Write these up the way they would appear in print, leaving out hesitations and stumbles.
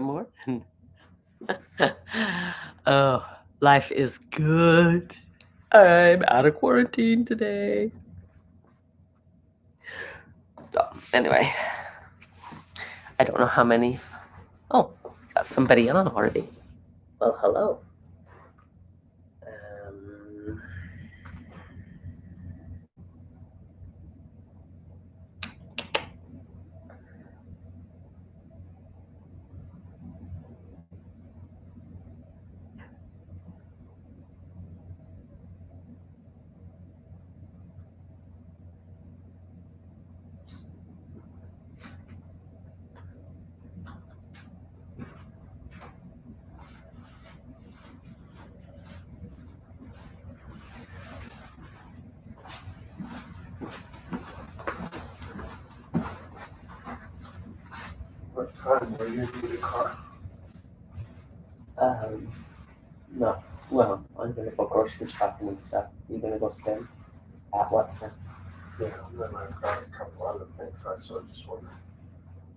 Morning. Oh, life is good. I'm out of quarantine today. So, anyway, I don't know how many. Oh, got somebody on already. Well, hello. Um, What time were you in the car? um, no. Well, I'm gonna go grocery shopping and stuff. You gonna go spend? At what time? Yeah, and then I've got a couple other things I sort of just wonder,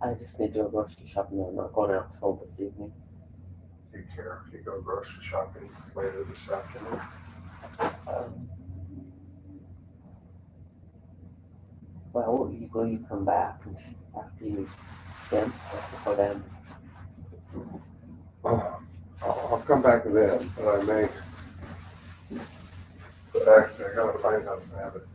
I just need to go grocery shopping. I'm not going out till this evening. do you care if you go grocery shopping later this afternoon? Um, well, will you come back after you spend or before then? Oh, I'll come back then, but I may. But actually, I gotta find out if I have it.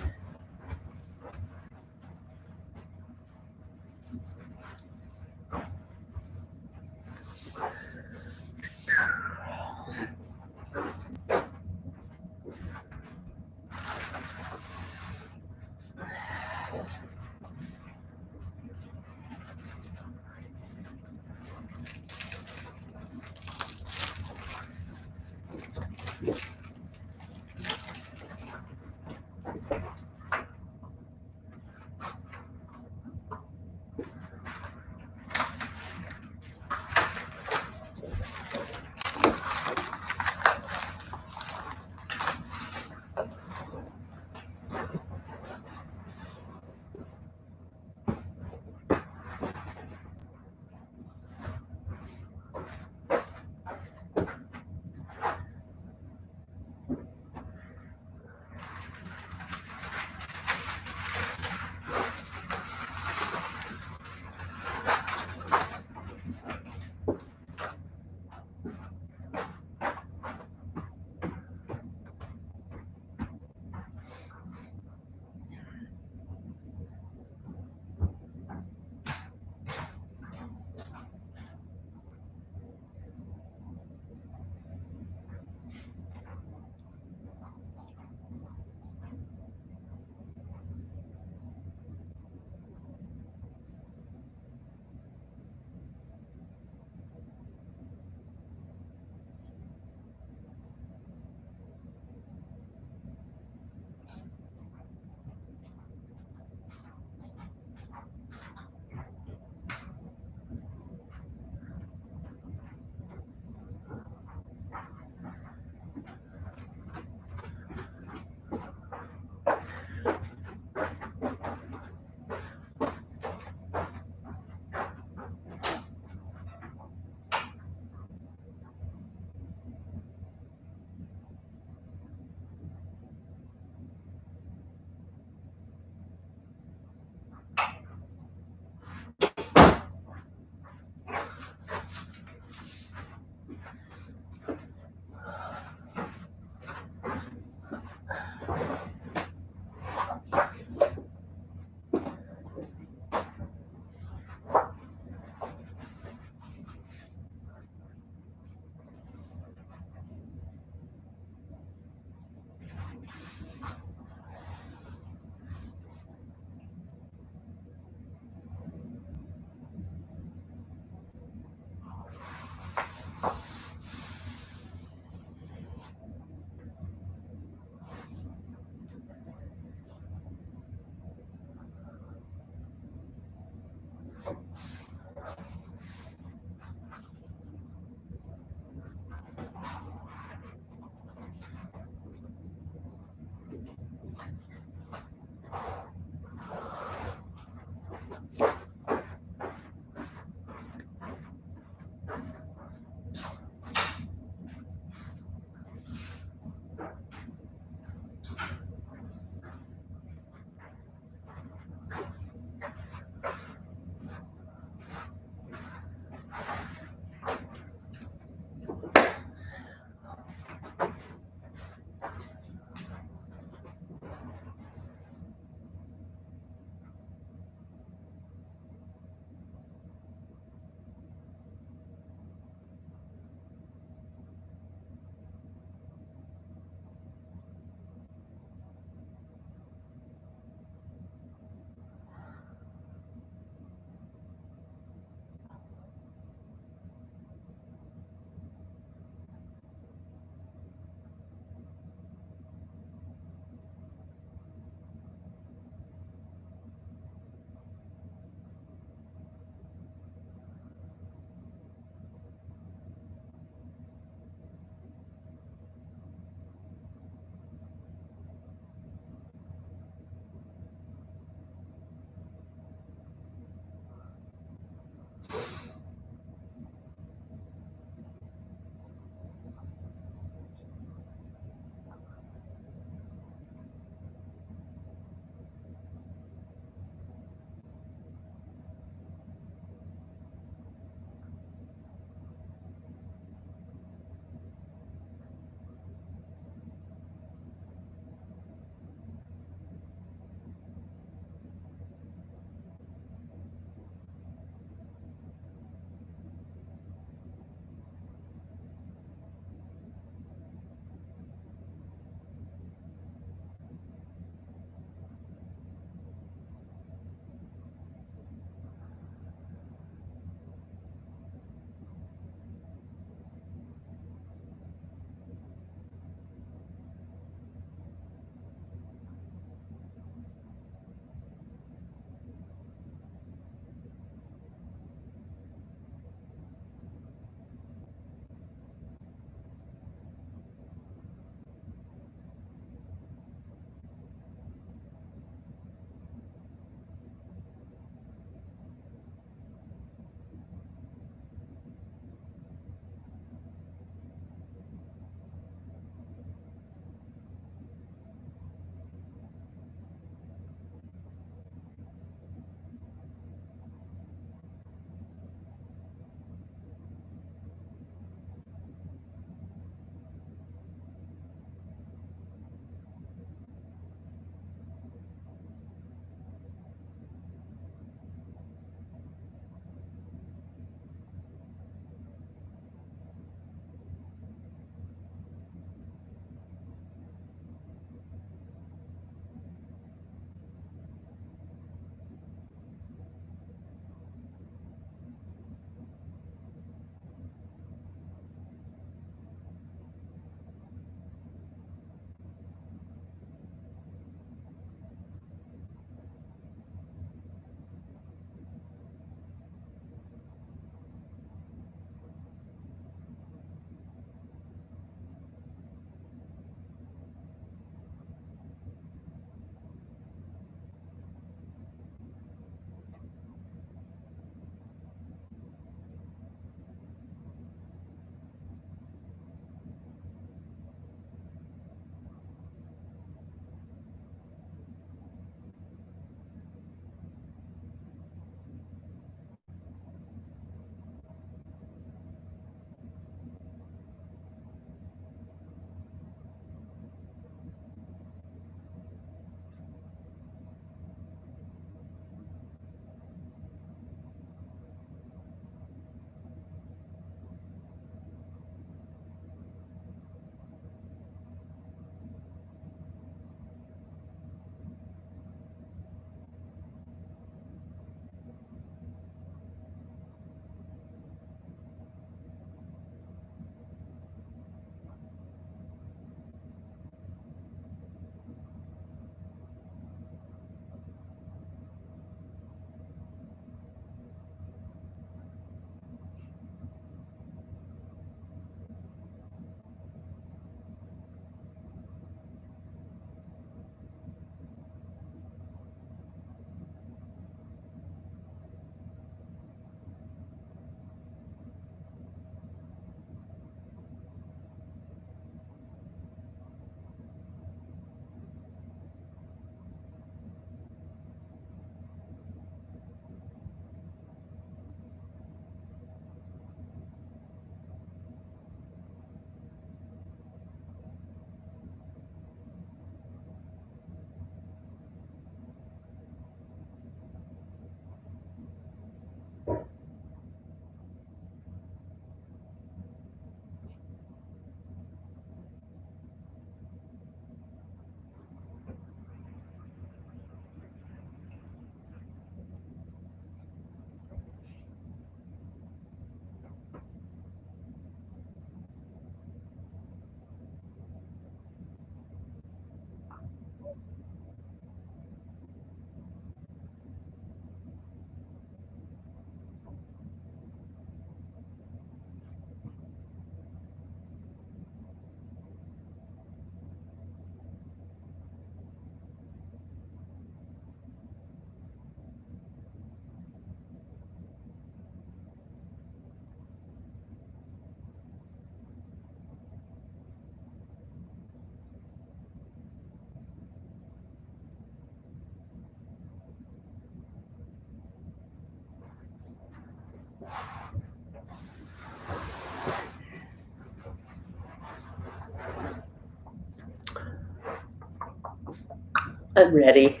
I'm ready.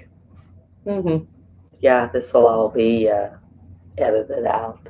Yeah, this will all be edited out.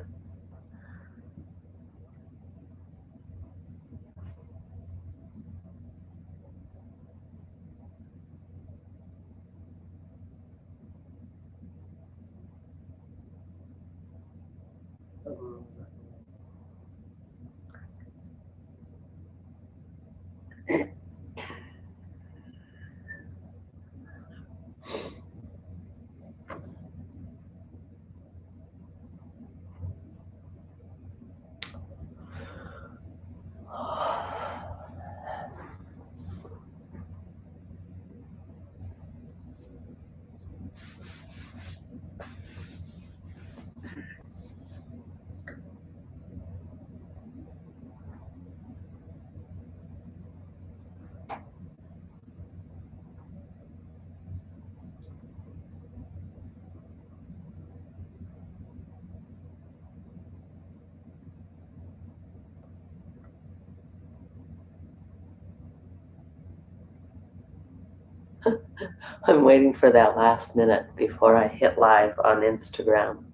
I'm waiting for that last minute before I hit live on Instagram.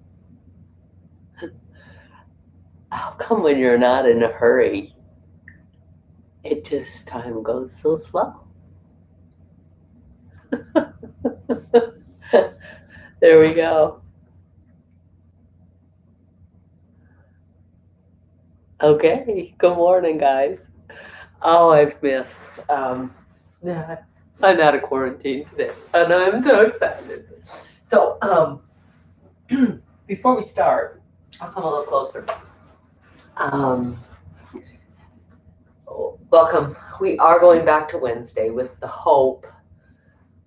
How come when you're not in a hurry, it just time goes so slow? There we go. Okay, good morning, guys. Oh, I've missed. Yeah, I'm out of quarantine today, and I'm so excited. So, before we start, I'll come a little closer. Welcome. We are going back to Wednesday with the hope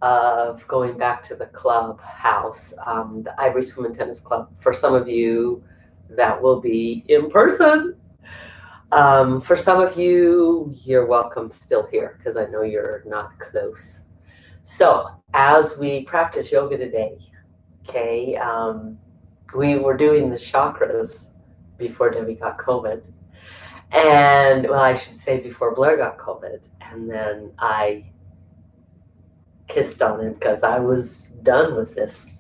of going back to the clubhouse, the Ivory Swim and Tennis Club. For some of you, that will be in person. For some of you, you're welcome still here because I know you're not close. So as we practice yoga today, okay, we were doing the chakras before Debbie got COVID. And, well, I should say before Blair got COVID. And then I kissed on it because I was done with this.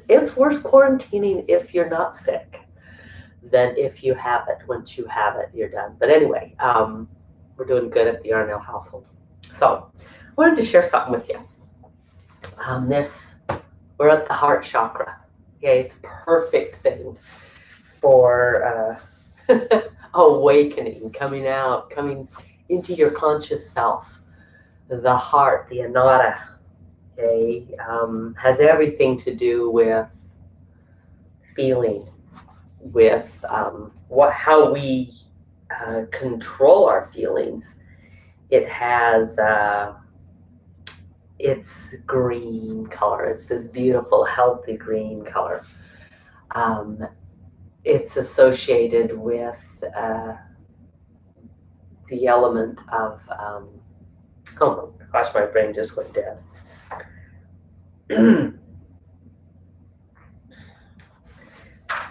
It's worse quarantining if you're not sick than if you have it. Once you have it, you're done. But anyway, we're doing good at the Arnell household. So I wanted to share something with you. We're at the heart chakra. Okay, it's a perfect thing for awakening, coming into your conscious self. The heart, the anahata, okay, has everything to do with feeling, with how we control our feelings. It has it's green color. It's this beautiful, healthy green color. It's associated with the element of oh my gosh, my brain just went dead.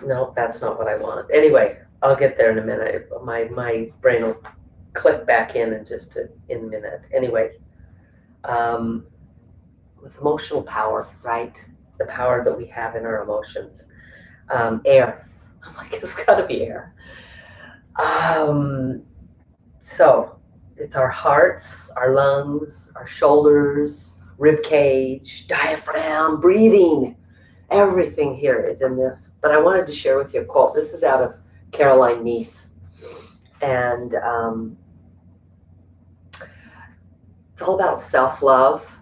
No, that's not what I want. Anyway, I'll get there in a minute. My brain will click back in just in a minute. Anyway, with emotional power, right? The power that we have in our emotions. Air. I'm like, it's got to be air. So it's our hearts, our lungs, our shoulders, rib cage, diaphragm, breathing. Everything here is in this. But I wanted to share with you a quote. This is out of Caroline Myss. And it's all about self-love.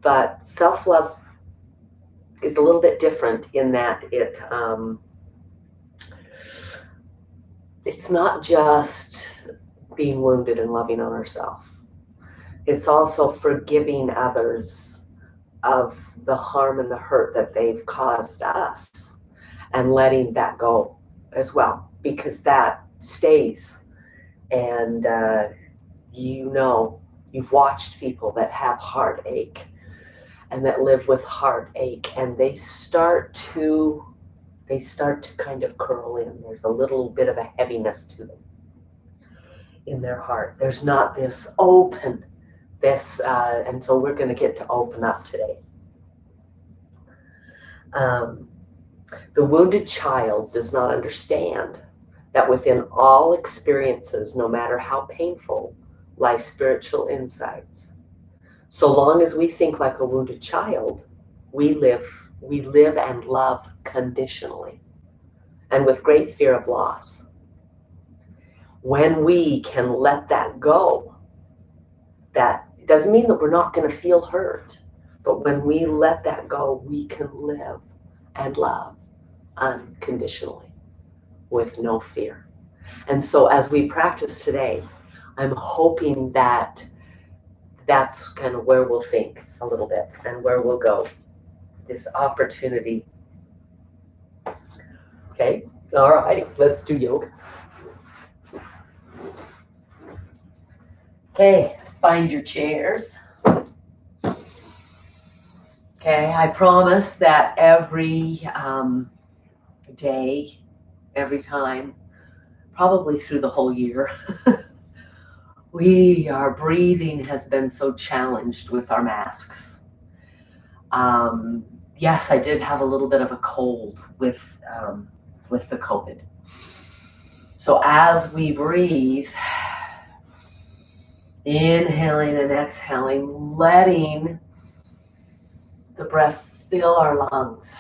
But self-love is a little bit different in that it's not just being wounded and loving on ourselves. It's also forgiving others of the harm and the hurt that they've caused us and letting that go as well, because that stays. And you've watched people that have heartache and that live with heartache, and they start to kind of curl in. There's a little bit of a heaviness to them in their heart. There's not this open, and so we're going to get to open up today. Um, the wounded child does not understand that within all experiences, no matter how painful, lie spiritual insights. So long as we think like a wounded child, we live and love conditionally and with great fear of loss. When we can let that go, that doesn't mean that we're not going to feel hurt, but when we let that go, we can live and love unconditionally with no fear. And so as we practice today, I'm hoping that that's kind of where we'll think a little bit and where we'll go. This opportunity. Okay, all right, let's do yoga. Okay, find your chairs. Okay, I promise that every day, every time, probably through the whole year, our breathing has been so challenged with our masks. Yes, I did have a little bit of a cold with the COVID. So as we breathe, inhaling and exhaling, letting the breath fill our lungs.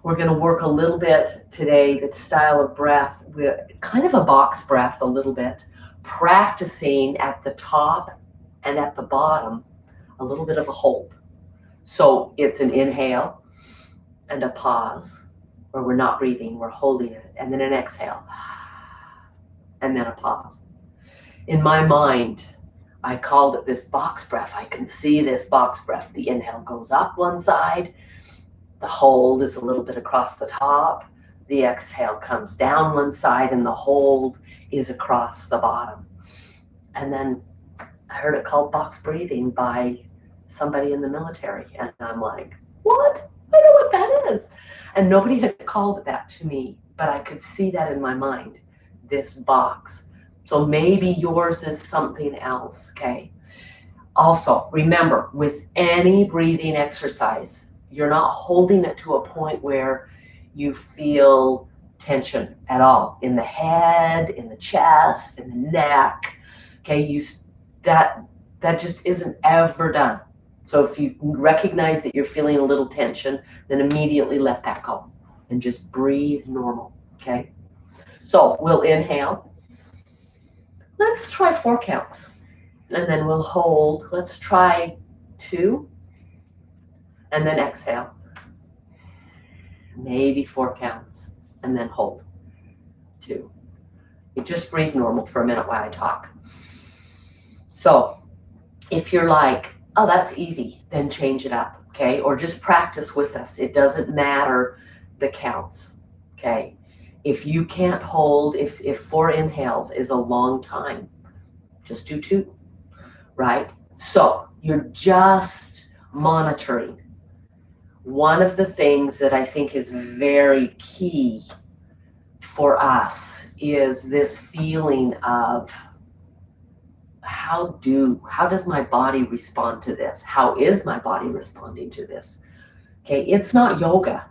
We're going to work a little bit today, that style of breath, with kind of a box breath a little bit, practicing at the top and at the bottom, a little bit of a hold. So it's an inhale and a pause, where we're not breathing, we're holding it, and then an exhale, and then a pause. In my mind, I called it this box breath. I can see this box breath. The inhale goes up one side, the hold is a little bit across the top, the exhale comes down one side, and the hold is across the bottom. And then I heard it called box breathing by somebody in the military, and I'm like, what? I know what that is. And nobody had called it that to me, but I could see that in my mind, this box. So maybe yours is something else, okay? Also, remember, with any breathing exercise, you're not holding it to a point where you feel tension at all in the head, in the chest, in the neck. Okay, that just isn't ever done. So if you recognize that you're feeling a little tension, then immediately let that go and just breathe normal. Okay, so we'll inhale. Let's try 4 counts, and then we'll hold. Let's try 2, and then exhale. Maybe 4 counts, and then hold 2. You just breathe normal for a minute while I talk. So if you're like, oh, that's easy, then change it up, okay? Or just practice with us. It doesn't matter the counts, okay? If you can't hold, if 4 inhales is a long time, just do 2, right? So you're just monitoring. One of the things that I think is very key for us is this feeling of how does my body respond to this? How is my body responding to this? Okay, it's not yoga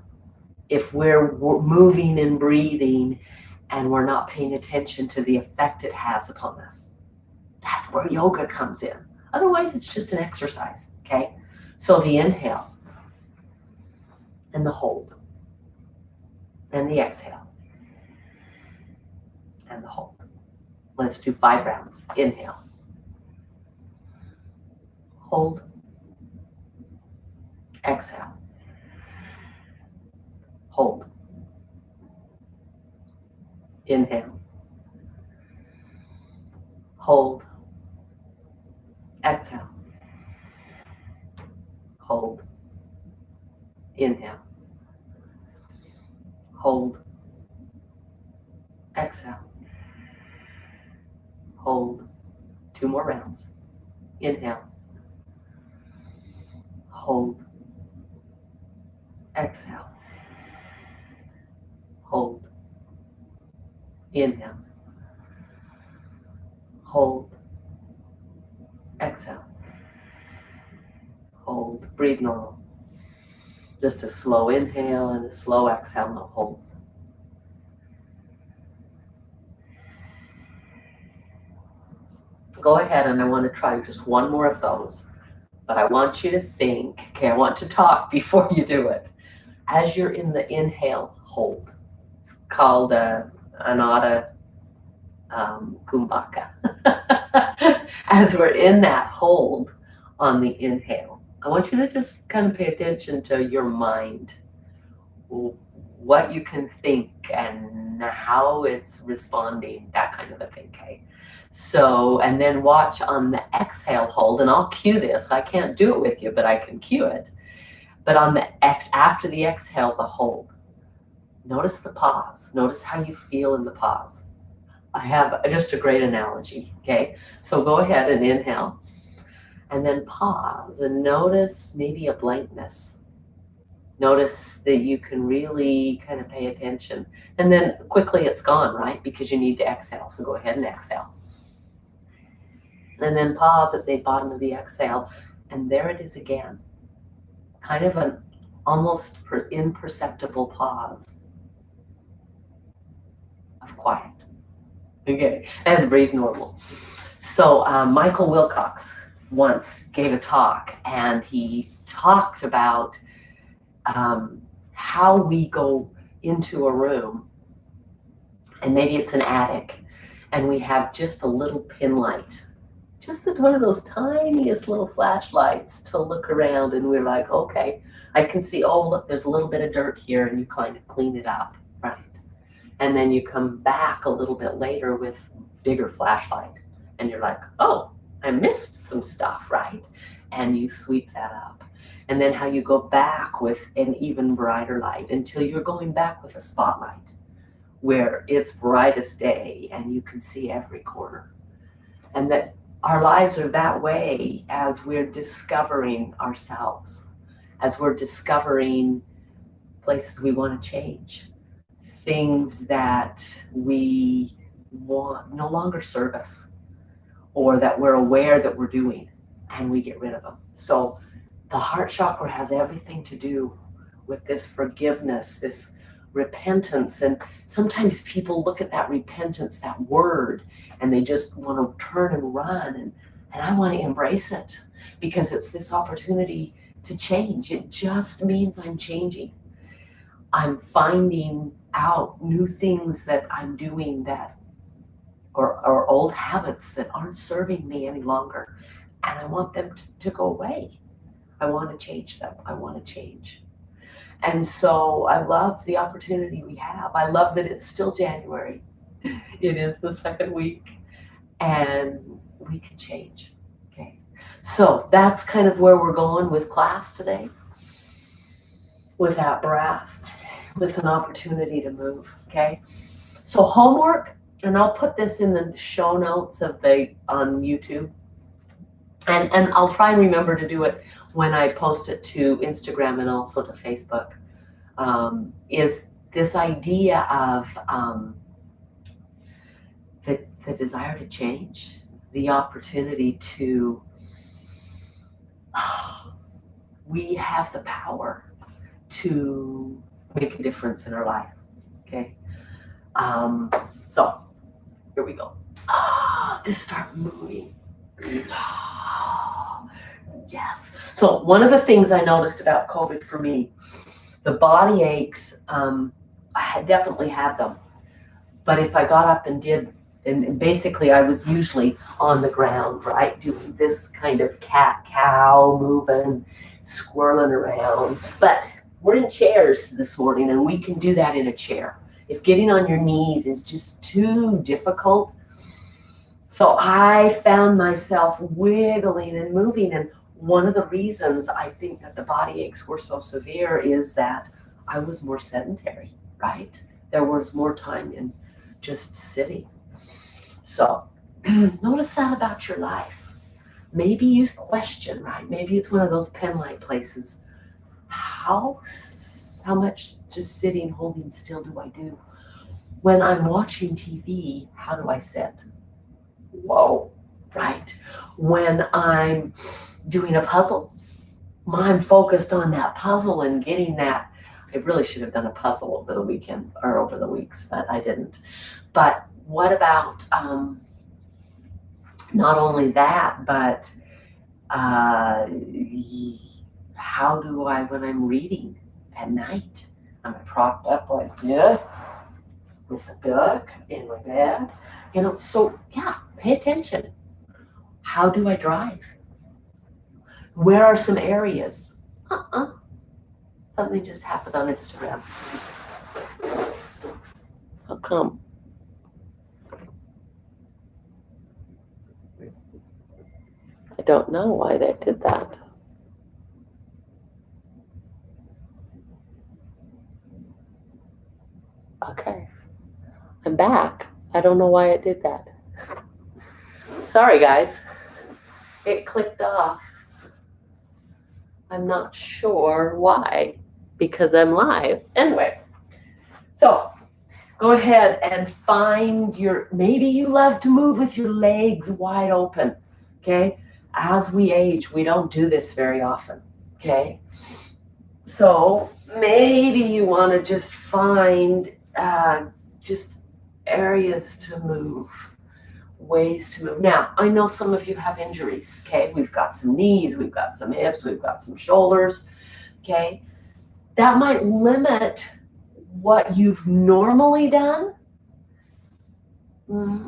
if we're moving and breathing and we're not paying attention to the effect it has upon us. That's where yoga comes in. Otherwise, it's just an exercise, okay? So the inhale and the hold and the exhale and the hold. Let's do 5 rounds. Inhale. Hold. Exhale. Hold. Inhale. Hold. Exhale. Hold. Inhale. Hold. Exhale. Hold. 2 more rounds. Inhale. Hold. Exhale. Hold. Inhale. Hold. Exhale. Hold. Breathe normal. Just a slow inhale and a slow exhale, no hold. Go ahead, and I want to try just one more of those. But I want you to think, okay, I want to talk before you do it. As you're in the inhale, hold. It's called Anada Kumbhaka. As we're in that hold on the inhale, I want you to just kind of pay attention to your mind, what you can think and how it's responding, that kind of a thing, okay? So, and then watch on the exhale hold, and I'll cue this. I can't do it with you, but I can cue it. But on the after the exhale, the hold. Notice the pause. Notice how you feel in the pause. I have just a great analogy, okay? So go ahead and inhale, and then pause, and notice maybe a blankness. Notice that you can really kind of pay attention. And then quickly it's gone, right? Because you need to exhale. So go ahead and exhale. And then pause at the bottom of the exhale. And there it is again. Kind of an almost imperceptible pause of quiet. Okay, and breathe normal. So Michael Wilcox once gave a talk, and he talked about how we go into a room, and maybe it's an attic, and we have just a little pin light, just one of those tiniest little flashlights to look around, and we're like, okay, I can see, oh, look, there's a little bit of dirt here, and you kind of clean it up, right? And then you come back a little bit later with bigger flashlight, and you're like, oh, I missed some stuff, right? And you sweep that up. And then how you go back with an even brighter light until you're going back with a spotlight where it's brightest day and you can see every corner. And that our lives are that way as we're discovering ourselves, as we're discovering places we want to change, things that we want no longer serve us, or that we're aware that we're doing, and we get rid of them. So the heart chakra has everything to do with this forgiveness, this repentance. And sometimes people look at that repentance, that word, and they just want to turn and run. And I want to embrace it, because it's this opportunity to change. It just means I'm changing. I'm finding out new things that I'm doing that or old habits that aren't serving me any longer. And I want them to go away. I want to change them. I want to change. And so I love the opportunity we have. I love that it's still January. It is the second week, and we can change. Okay. So that's kind of where we're going with class today. With that breath, with an opportunity to move. Okay. So homework, and I'll put this in the show notes on YouTube. And I'll try and remember to do it when I post it to Instagram and also to Facebook, is this idea of the desire to change, the opportunity to, we have the power to make a difference in our life, okay? So here we go. Just start moving. Yes. So one of the things I noticed about COVID for me, the body aches, I definitely had them. But if I got up and did, and basically I was usually on the ground, right, doing this kind of cat-cow moving, squirreling around. But we're in chairs this morning, and we can do that in a chair. If getting on your knees is just too difficult, so I found myself wiggling and moving. And one of the reasons I think that the body aches were so severe is that I was more sedentary, right? There was more time in just sitting. So notice that about your life. Maybe you question, right? Maybe it's one of those pen light places. How much just sitting, holding still do I do? When I'm watching TV, how do I sit? Whoa, right? When I'm doing a puzzle, I'm focused on that puzzle and getting that. I really should have done a puzzle over the weekend or over the weeks, but I didn't. But what about not only that, but how do I, when I'm reading at night, I'm propped up like this with the book in my bed, so yeah, pay attention. How do I drive? Where are some areas? Something just happened on Instagram. How come? I don't know why they did that. Okay. I'm back. I don't know why it did that. Sorry, guys. It clicked off. I'm not sure why, because I'm live. Anyway, so go ahead and find maybe you love to move with your legs wide open, okay? As we age, we don't do this very often, okay? So maybe you want to just find just areas to move, ways to move. Now, I know some of you have injuries, okay? We've got some knees, we've got some hips, we've got some shoulders, okay? That might limit what you've normally done.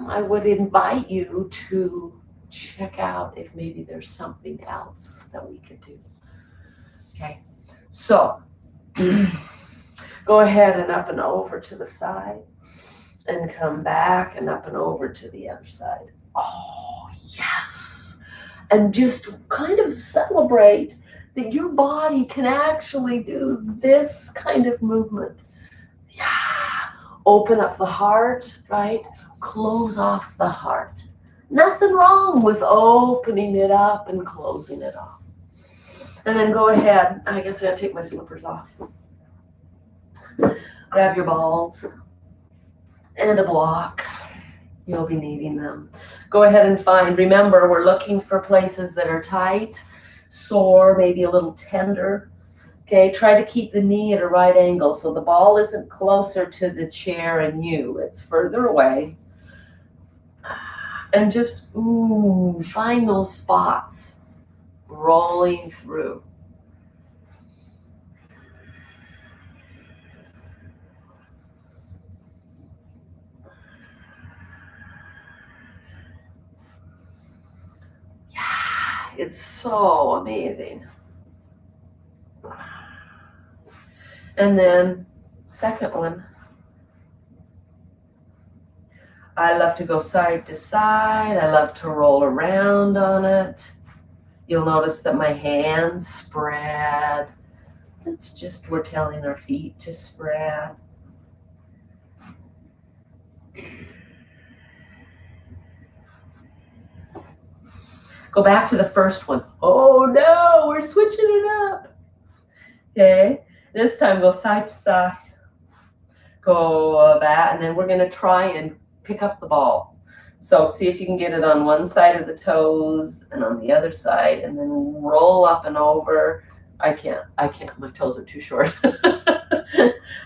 I would invite you to check out if maybe there's something else that we could do, okay? So, go ahead and up and over to the side and come back and up and over to the other side. Oh, yes. And just kind of celebrate that your body can actually do this kind of movement. Yeah. Open up the heart, right? Close off the heart. Nothing wrong with opening it up and closing it off. And then go ahead. I guess I gotta take my slippers off. Grab your balls and a block. You'll be needing them. Go ahead and remember, we're looking for places that are tight, sore, maybe a little tender. Okay, try to keep the knee at a right angle so the ball isn't closer to the chair and you, it's further away. And just, find those spots rolling through. It's so amazing. And then, second one, I love to go side to side. I love to roll around on it. You'll notice that my hands spread. We're telling our feet to spread. Go back to the first one. Oh no, we're switching it up. Okay, this time go side to side. Go back, and then we're gonna try and pick up the ball. So see if you can get it on one side of the toes and on the other side, and then roll up and over. I can't, my toes are too short.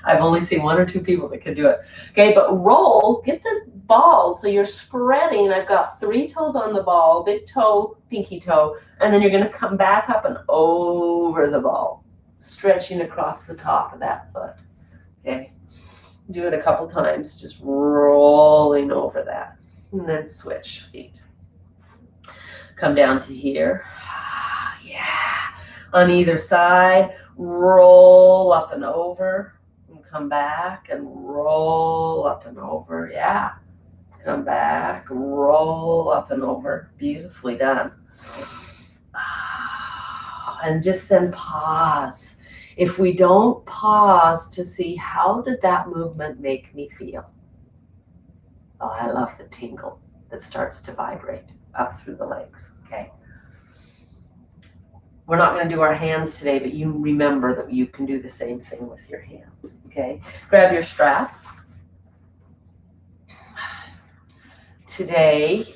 I've only seen one or two people that could do it. Okay, but roll, get the ball, so you're spreading. I've got 3 toes on the ball, big toe, pinky toe, and then you're gonna come back up and over the ball, stretching across the top of that foot, okay? Do it a couple times, just rolling over that, and then switch feet. Come down to here, yeah, on either side, roll up and over, and come back and roll up and over, yeah. Come back, roll up and over, beautifully done. And just then pause. If we don't pause to see how did that movement make me feel? Oh, I love the tingle that starts to vibrate up through the legs, okay? We're not going to do our hands today, but you remember that you can do the same thing with your hands, okay? Grab your strap. Today,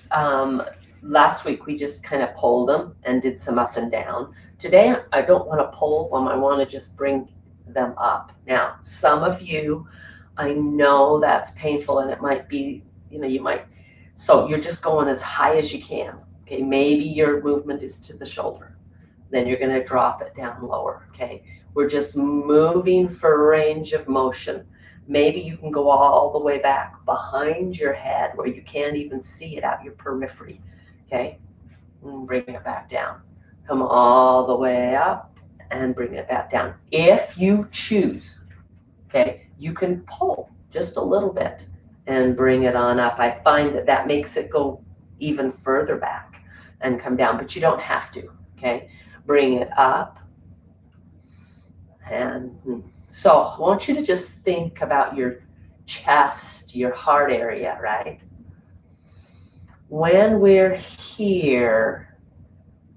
last week we just kind of pulled them and did some up and down. Today I don't want to pull them, I want to just bring them up. Now, some of you, I know that's painful and it might be, you might, so you're just going as high as you can. Okay, maybe your movement is to the shoulder. Then you're going to drop it down lower. Okay, we're just moving for range of motion. Maybe you can go all the way back behind your head where you can't even see it out your periphery. Okay, and bring it back down. Come all the way up and bring it back down. If you choose, okay, you can pull just a little bit and bring it on up. I find that that makes it go even further back and come down, but you don't have to, okay? Bring it up. And so I want you to just think about your chest, your heart area, right? When we're here,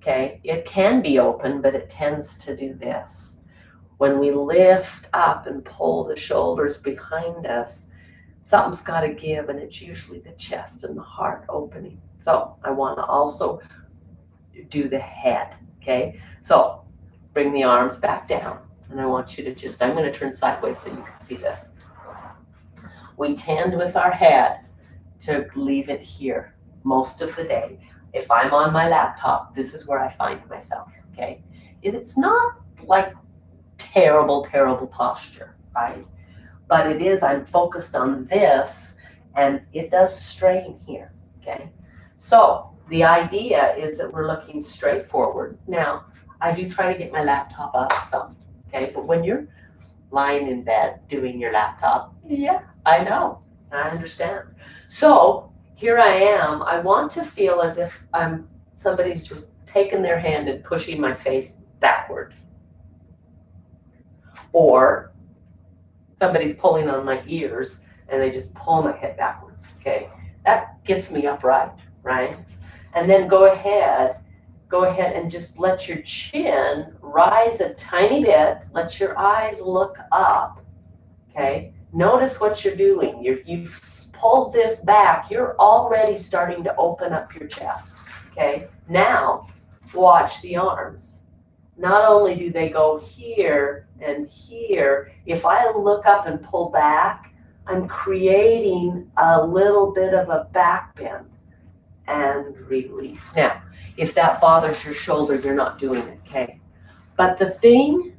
okay, it can be open, but it tends to do this. When we lift up and pull the shoulders behind us, something's got to give, and it's usually the chest and the heart opening. So I want to also do the head, okay? So bring the arms back down, and I want you to just, I'm going to turn sideways so you can see this. We tend with our head to leave it here most of the day. If I'm on my laptop, this is where I find myself, okay? It's not like terrible posture, right? But it is, I'm focused on this, and it does strain here, okay? So the idea is that we're looking straight forward. Now, I do try to get my laptop up some, okay? But when you're lying in bed doing your laptop, yeah, I know, I understand. So here I am, I want to feel as if somebody's just taken their hand and pushing my face backwards. Or somebody's pulling on my ears and they just pull my head backwards, okay? That gets me upright, right? And then go ahead and just let your chin rise a tiny bit. Let your eyes look up, okay? Notice what you're doing. You've pulled this back. You're already starting to open up your chest, okay? Now, watch the arms. Not only do they go here and here, if I look up and pull back, I'm creating a little bit of a back bend and release. Now, if that bothers your shoulder, you're not doing it, okay? But the thing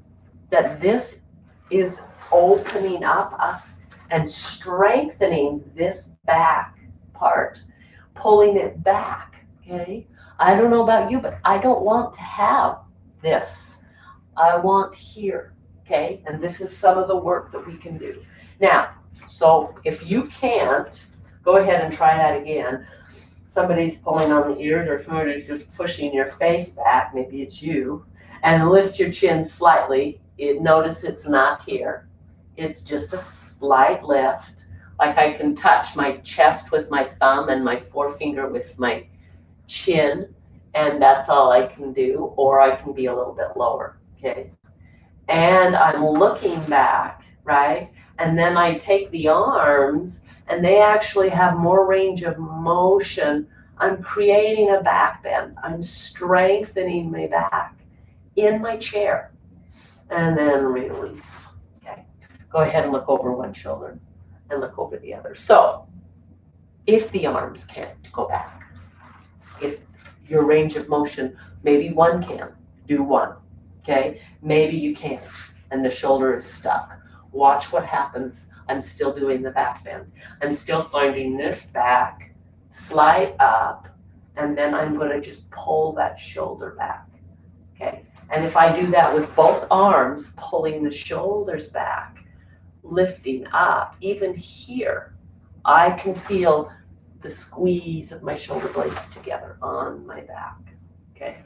that this is opening up us and strengthening this back part, pulling it back, okay? I don't know about you, but I don't want to have this. I want here, okay? And this is some of the work that we can do. Now, so if you can't, go ahead and try that again. Somebody's pulling on the ears or somebody's just pushing your face back, maybe it's you, and lift your chin slightly. Notice it's not here. It's just a slight lift. Like I can touch my chest with my thumb and my forefinger with my chin, and that's all I can do, or I can be a little bit lower, okay? And I'm looking back, right? And then I take the arms, and they actually have more range of motion. I'm creating a back bend. I'm strengthening my back in my chair, and then release, okay? Go ahead and look over one shoulder and look over the other. So if the arms can't go back, if your range of motion, maybe one can, do one, okay? Maybe you can't, and the shoulder is stuck. Watch what happens. I'm still doing the back bend. I'm still finding this back, slide up, and then I'm gonna just pull that shoulder back, okay? And if I do that with both arms, pulling the shoulders back, lifting up, even here, I can feel the squeeze of my shoulder blades together on my back, okay?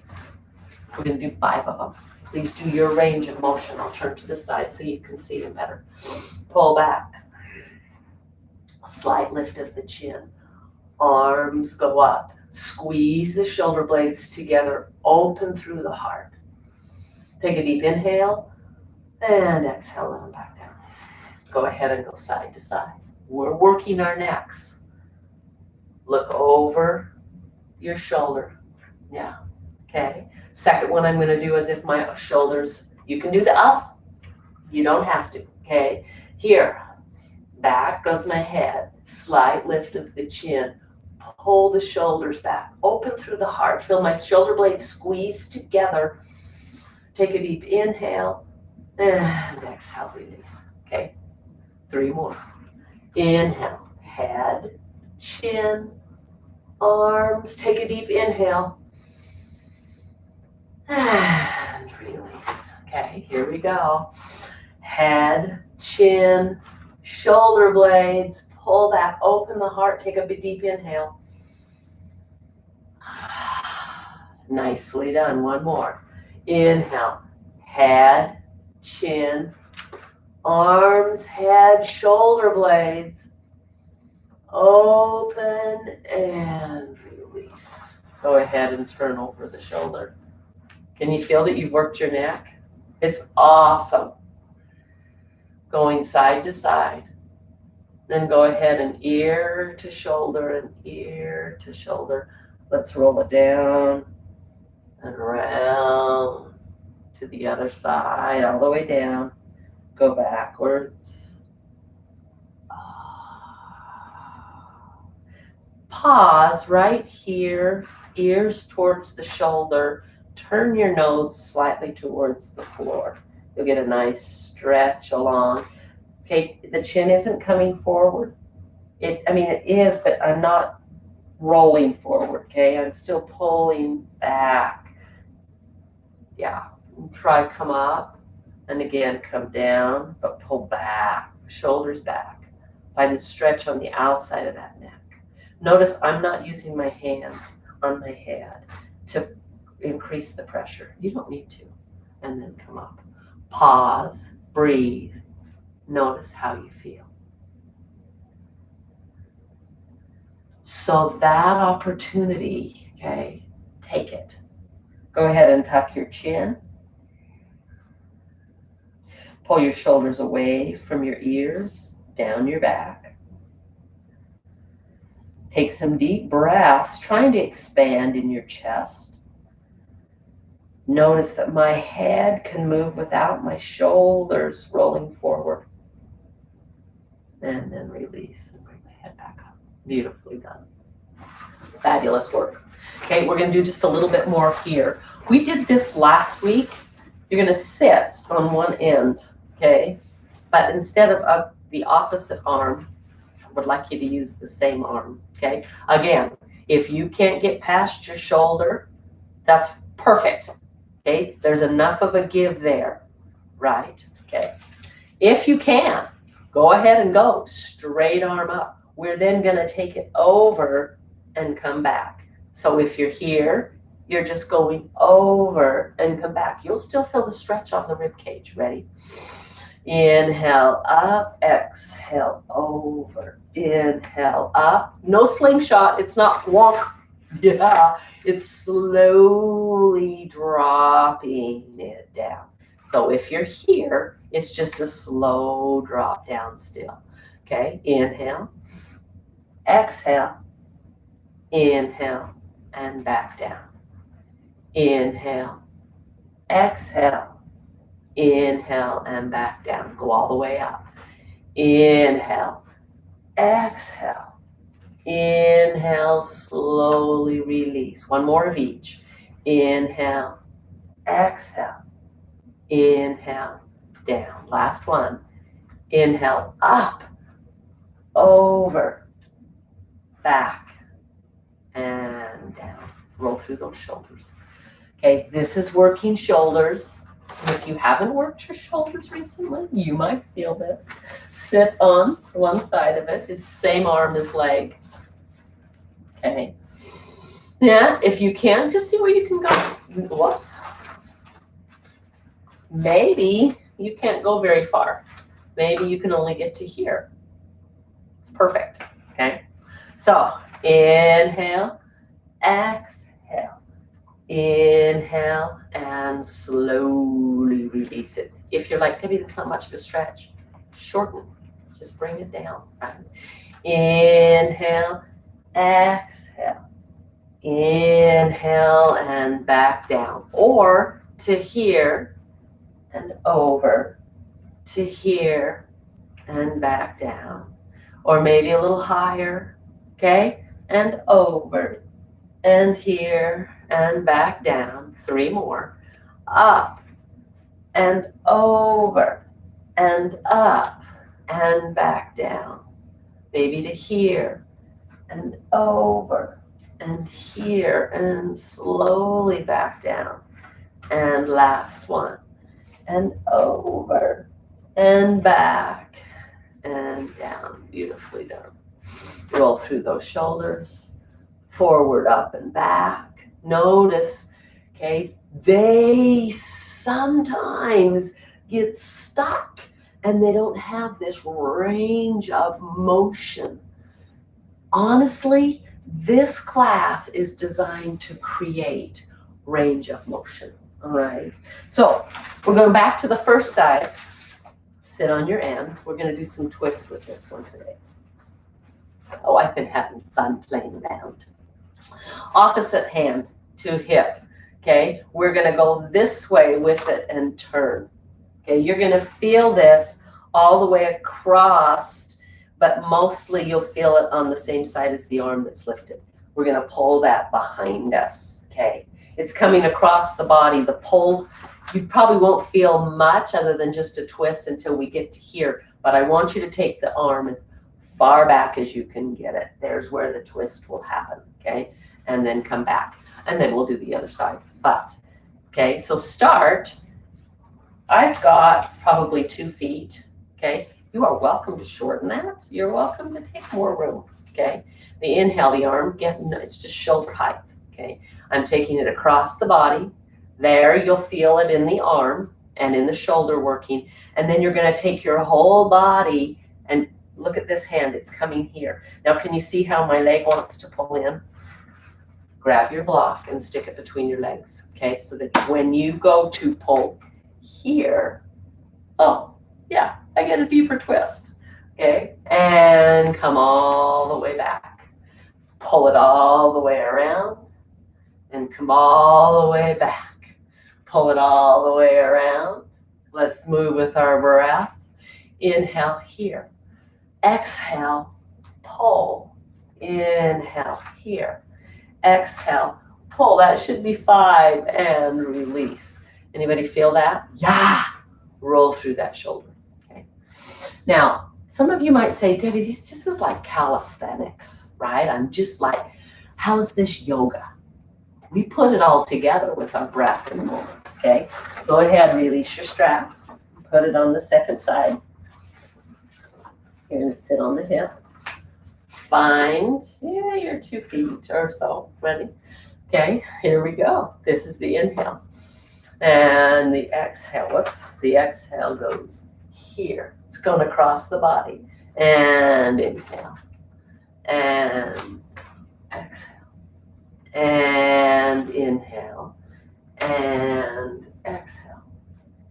We're gonna do 5 of them. Please do your range of motion. I'll turn to the side so you can see them better. Pull back. A slight lift of the chin. Arms go up. Squeeze the shoulder blades together. Open through the heart. Take a deep inhale and exhale, let them back down. Go ahead and go side to side. We're working our necks. Look over your shoulder. Yeah, okay. Second one I'm gonna do as if my shoulders, you can do the up, you don't have to, okay? Here, back goes my head, slight lift of the chin, pull the shoulders back, open through the heart, feel my shoulder blades squeeze together. Take a deep inhale, and exhale, release, okay? 3 more. Inhale, head, chin, arms, take a deep inhale, and release. Okay, here we go. Head, chin, shoulder blades, pull back, open the heart, take a deep inhale. Nicely done, one more. Inhale, head, chin, arms, head, shoulder blades, open and release. Go ahead and turn over the shoulder. Can you feel that you've worked your neck? It's awesome. Going side to side. Then go ahead and ear to shoulder and ear to shoulder. Let's roll it down and around to the other side, all the way down. Go backwards. Pause right here, ears towards the shoulder. Turn your nose slightly towards the floor. You'll get a nice stretch along. Okay, the chin isn't coming forward. It is, but I'm not rolling forward, okay? I'm still pulling back. Yeah, try come up, and again, come down, but pull back, shoulders back. Find the stretch on the outside of that neck. Notice I'm not using my hand on my head to increase the pressure. You don't need to. And then come up. Pause, breathe. Notice how you feel. So that opportunity, okay, take it. Go ahead and tuck your chin. Pull your shoulders away from your ears, down your back. Take some deep breaths, trying to expand in your chest. Notice that my head can move without my shoulders rolling forward. And then release and bring my head back up. Beautifully done. Fabulous work. Okay, we're going to do just a little bit more here. We did this last week. You're going to sit on one end, okay? But instead of the opposite arm, I would like you to use the same arm, okay? Again, if you can't get past your shoulder, that's perfect, okay? There's enough of a give there, right? Okay. If you can, go ahead and go straight arm up. We're then going to take it over and come back. So if you're here, you're just going over and come back. You'll still feel the stretch on the rib cage. Ready? Inhale up, exhale over. Inhale up. No slingshot. It's not wonk. Yeah, it's slowly dropping it down. So if you're here, it's just a slow drop down still. Okay, inhale, exhale, inhale, and back down. Inhale, exhale, inhale, and back down. Go all the way up. Inhale, exhale, inhale, slowly release. One more of each. Inhale, exhale, inhale, down. Last one. Inhale, up, over, back, and down. Roll through those shoulders. Okay, this is working shoulders. If you haven't worked your shoulders recently, you might feel this. Sit on one side of it. It's same arm as leg. Okay. Yeah, if you can, just see where you can go. Whoops. Maybe you can't go very far. Maybe you can only get to here. It's perfect. Okay. So inhale, exhale, inhale, and slowly release it. If you're like, Debbie, that's not much of a stretch, shorten. Just bring it down. Right? Inhale, exhale, Inhale and back down. Or to here and over, to here and back down. Or maybe a little higher, okay? And over, and here and back down. 3 more. Up and over and up and back down. Maybe to here and over and here and slowly back down. And last one. And over and back and down. Beautifully done. Roll through those shoulders. Forward, up, and back. Notice, okay, they sometimes get stuck and they don't have this range of motion. Honestly, this class is designed to create range of motion, all right? So we're going back to the first side. Sit on your end. We're going to do some twists with this one today. Oh, I've been having fun playing around. Opposite hand to hip, okay? We're going to go this way with it and turn. Okay, you're going to feel this all the way across, but mostly you'll feel it on the same side as the arm that's lifted. We're going to pull that behind us, okay? It's coming across the body. The pull, you probably won't feel much other than just a twist until we get to here, but I want you to take the arm as far back as you can get it. There's where the twist will happen, okay? And then come back, and then we'll do the other side. But, okay, so start. I've got probably 2 feet, okay? You are welcome to shorten that. You're welcome to take more room, okay? The inhale, the arm, it's just shoulder height, okay? I'm taking it across the body. There, you'll feel it in the arm and in the shoulder working. And then you're gonna take your whole body and look at this hand, it's coming here. Now, can you see how my leg wants to pull in? Grab your block and stick it between your legs, okay? So that when you go to pull here, oh, yeah, I get a deeper twist, okay? And come all the way back. Pull it all the way around and come all the way back. Pull it all the way around. Let's move with our breath. Inhale here. Exhale, pull. Inhale here. Exhale, pull. That should be 5 and release. Anybody feel that? Yeah. Roll through that shoulder. Okay. Now, some of you might say, Debbie, this is like calisthenics, right? I'm just like, how's this yoga? We put it all together with our breath in a moment, okay? Go ahead, release your strap. Put it on the second side. You're gonna sit on the hip. Find, your 2 feet or so. Ready? Okay, here we go. This is the inhale. And the exhale, the exhale goes here. It's going across the body. And inhale. And exhale. And inhale. And exhale.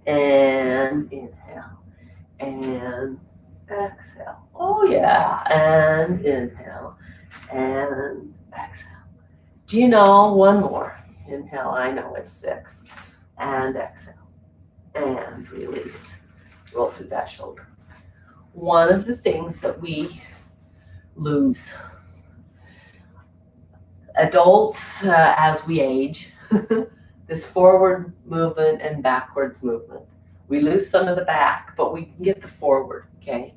And inhale. And exhale. Oh yeah. And inhale. And exhale. Do you know one more? Inhale, I know it's 6. And exhale. And release. Roll through that shoulder. One of the things that we lose, adults as we age, this forward movement and backwards movement. We lose some of the back, but we can get the forward, okay?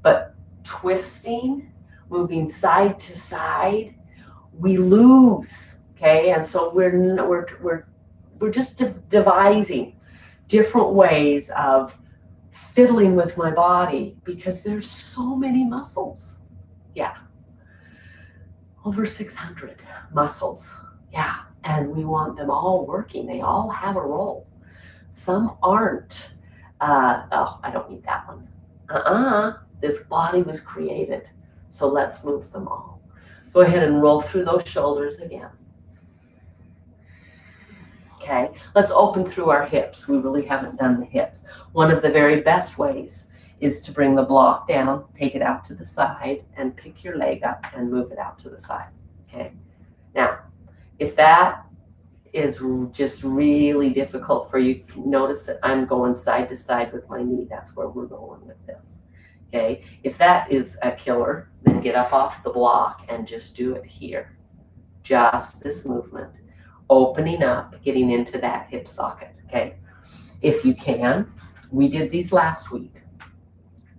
But twisting, moving side to side, we lose, okay? And so we're just devising different ways of fiddling with my body because there's so many muscles. Yeah. Over 600 muscles. Yeah. And we want them all working. They all have a role. Some aren't. Oh, I don't need that one. This body was created. So let's move them all. Go ahead and roll through those shoulders again. Okay, let's open through our hips. We really haven't done the hips. One of the very best ways is to bring the block down, take it out to the side, and pick your leg up and move it out to the side. Okay, now If that is just really difficult for you, notice that I'm going side to side with my knee. That's where we're going with this. Okay, if that is a killer, then get up off the block and just do it here. Just this movement, opening up, getting into that hip socket. Okay, if you can, we did these last week.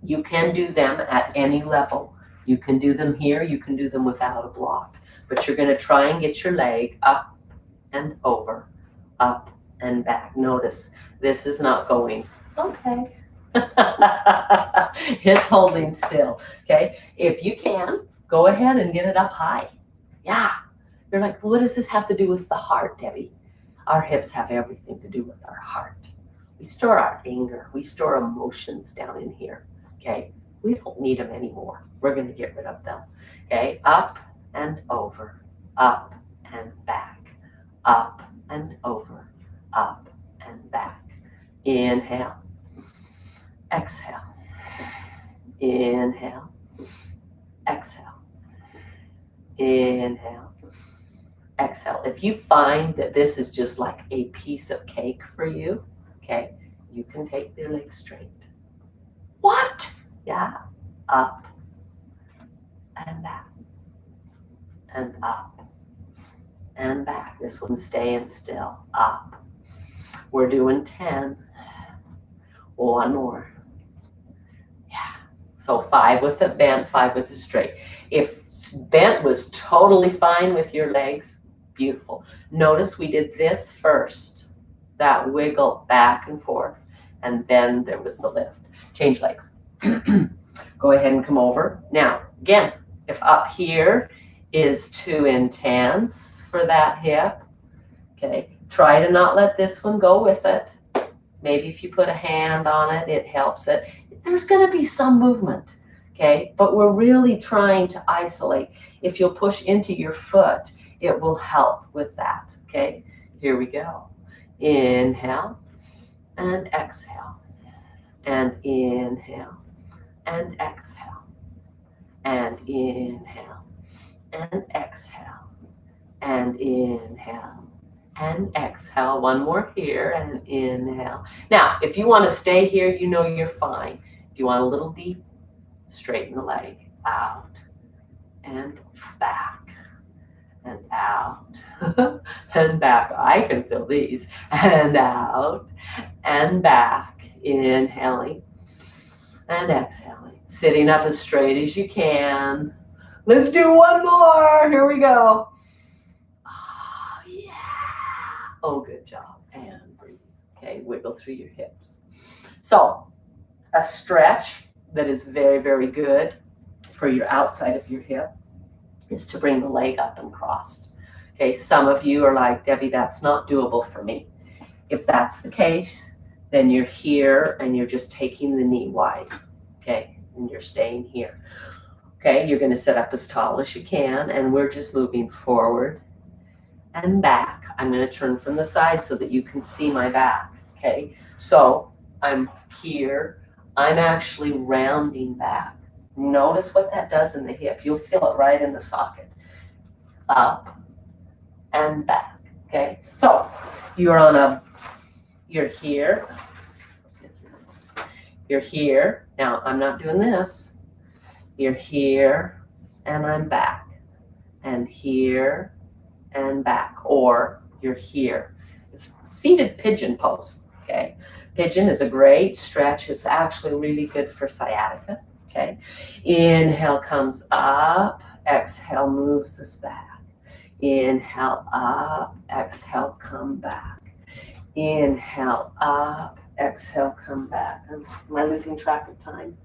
You can do them at any level. You can do them here, you can do them without a block, but you're going to try and get your leg up and over, up and back. Notice this is not going, okay. It's holding still, okay? If you can, go ahead and get it up high. Yeah. You're like, what does this have to do with the heart, Debbie? Our hips have everything to do with our heart. We store our anger. We store emotions down in here, okay? We don't need them anymore. We're going to get rid of them, okay? Up and over, up and back, up and over, up and back. Inhale. Exhale. Inhale. Exhale. Inhale. Exhale. If you find that this is just like a piece of cake for you, okay, you can take your legs straight. What? Yeah. Up and back and up and back. This one's staying still. Up. We're doing 10. One more. Yeah. So 5 with it bent, 5 with it straight. If bent was totally fine with your legs, beautiful. Notice we did this first, that wiggle back and forth, and then there was the lift. Change legs. Go ahead and come over. Now, again, if up here is too intense for that hip, okay, try to not let this one go with it. Maybe if you put a hand on it, it helps it. There's going to be some movement, okay? But we're really trying to isolate. If you'll push into your foot, it will help with that, okay? Here we go. Inhale and exhale. And inhale and exhale. And inhale and exhale. And inhale and exhale. One more here and inhale. Now, if you want to stay here, you know you're fine. If you want a little deep, straighten the leg out and back and out and back. I can feel these. And out and back. Inhaling and exhaling. Sitting up as straight as you can. Let's do one more. Here we go. Oh, yeah. Oh, good job. And breathe. Okay, wiggle through your hips. So, a stretch that is very, very good for your outside of your hip is to bring the leg up and crossed. Okay, some of you are like, Debbie, that's not doable for me. If that's the case, then you're here and you're just taking the knee wide. Okay, and you're staying here. Okay, you're going to sit up as tall as you can, and we're just moving forward and back. I'm going to turn from the side so that you can see my back. Okay, so I'm here. I'm actually rounding back. Notice what that does in the hip. You'll feel it right in the socket. Up and back. Okay, so you're here. You're here. Now, I'm not doing this. You're here, and I'm back. And here, and back. Or you're here. It's seated pigeon pose, okay? Pigeon is a great stretch. It's actually really good for sciatica, okay? Inhale comes up. Exhale moves us back. Inhale up. Exhale, come back. Inhale up. Exhale, come back. Am I losing track of time?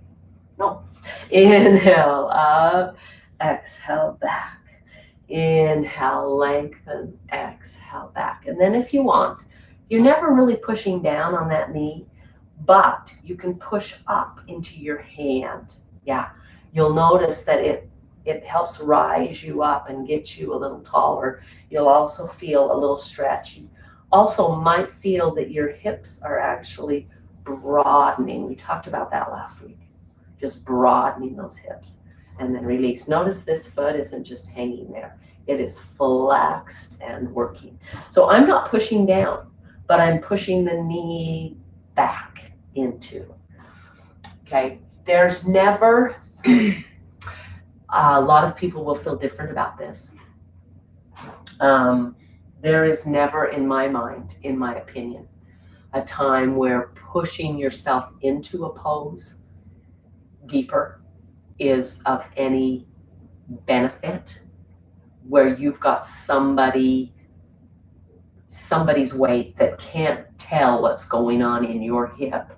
No. Inhale up. Exhale back. Inhale, lengthen. Exhale back. And then if you want, you're never really pushing down on that knee, but you can push up into your hand. Yeah. You'll notice that it helps rise you up and get you a little taller. You'll also feel a little stretchy. Also might feel that your hips are actually broadening. We talked about that last week. Just broadening those hips and then release. Notice this foot isn't just hanging there. It is flexed and working. So I'm not pushing down, but I'm pushing the knee back into. Okay, there's never, a lot of people will feel different about this. There is never, in my mind, in my opinion, a time where pushing yourself into a pose deeper is of any benefit, where you've got somebody's weight that can't tell what's going on in your hip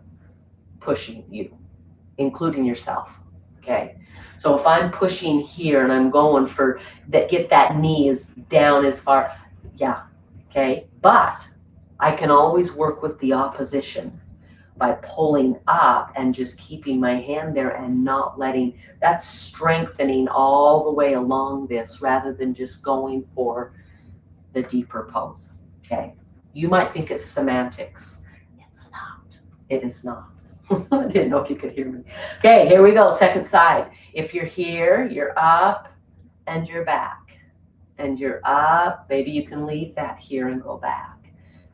pushing you, including yourself. Okay, so if I'm pushing here and I'm going for that, get that knee is down as far, yeah, okay, but I can always work with the opposition by pulling up and just keeping my hand there and not letting, that's strengthening all the way along this rather than just going for the deeper pose. Okay, you might think it's semantics. It's not. It is not. I didn't know if you could hear me. Okay, here we go, second side. If you're here, you're up and you're back. And you're up, maybe you can leave that here and go back.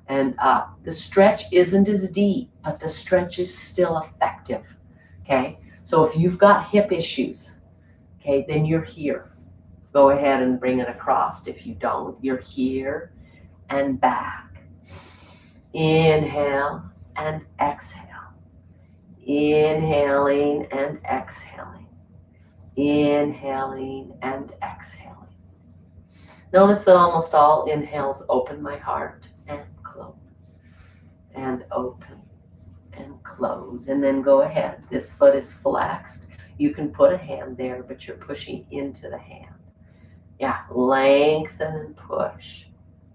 And up. The stretch isn't as deep, but the stretch is still effective. Okay, so if you've got hip issues, okay, then you're here. Go ahead and bring it across. If you don't, you're here and back. Inhale and exhale. Inhaling and exhaling. Inhaling and exhaling. Notice that almost all inhales open my heart and close. And open and close. And then go ahead. This foot is flexed. You can put a hand there, but you're pushing into the hand. Yeah, lengthen and push.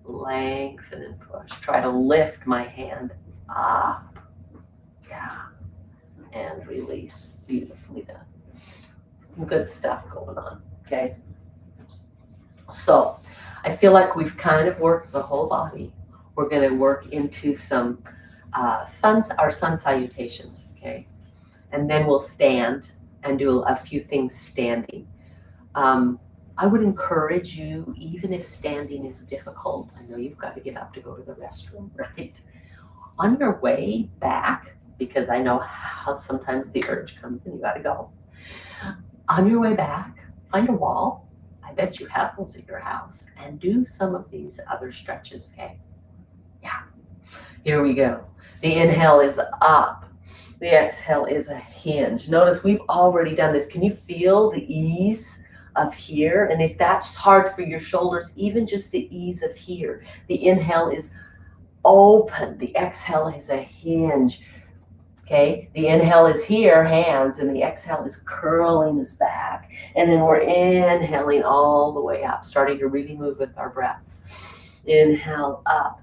Lengthen and push. Try to lift my hand up. Yeah. And release. Beautifully done. Some good stuff going on. Okay. So I feel like we've kind of worked the whole body. We're going to work into some our sun salutations. Okay. And then we'll stand and do a few things standing. I would encourage you, even if standing is difficult, I know you've got to get up to go to the restroom, right? On your way back, because I know how sometimes the urge comes and you got to go. On your way back, find a wall. I bet you have those at your house, and do some of these other stretches, okay? Yeah. Here we go. The inhale is up. The exhale is a hinge. Notice we've already done this. Can you feel the ease of here? And if that's hard for your shoulders, even just the ease of here. The inhale is open. The exhale is a hinge. Okay, the inhale is here, hands, and the exhale is curling us back. And then we're inhaling all the way up, starting to really move with our breath. Inhale up,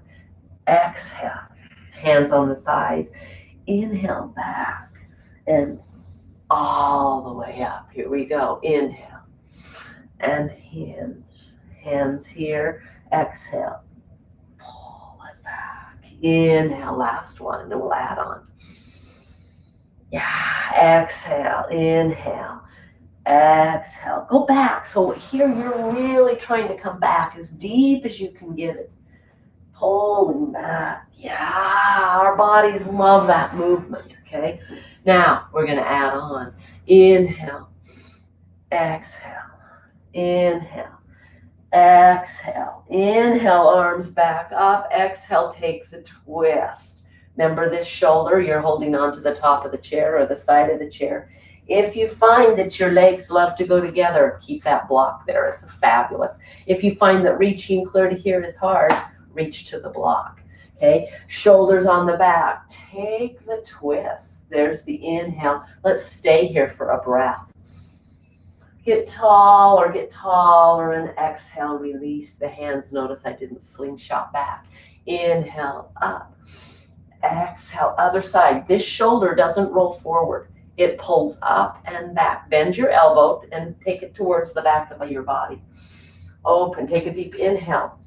exhale, hands on the thighs. Inhale back and all the way up. Here we go. Inhale and hinge. Hands here, exhale. Pull it back. Inhale, last one, and then we'll add on. Yeah, exhale, inhale, exhale. Go back. So here you're really trying to come back as deep as you can get it. Pulling back. Yeah, our bodies love that movement, okay? Now we're going to add on. Inhale, exhale, inhale, exhale. Inhale, arms back up. Exhale, take the twist. Remember this shoulder, you're holding on to the top of the chair or the side of the chair. If you find that your legs love to go together, keep that block there. It's fabulous. If you find that reaching clear to here is hard, reach to the block. Okay, shoulders on the back. Take the twist. There's the inhale. Let's stay here for a breath. Get taller, and exhale, release the hands. Notice I didn't slingshot back. Inhale, up. Exhale, other side. This shoulder doesn't roll forward. It pulls up and back. Bend your elbow and take it towards the back of your body. Open, take a deep inhale.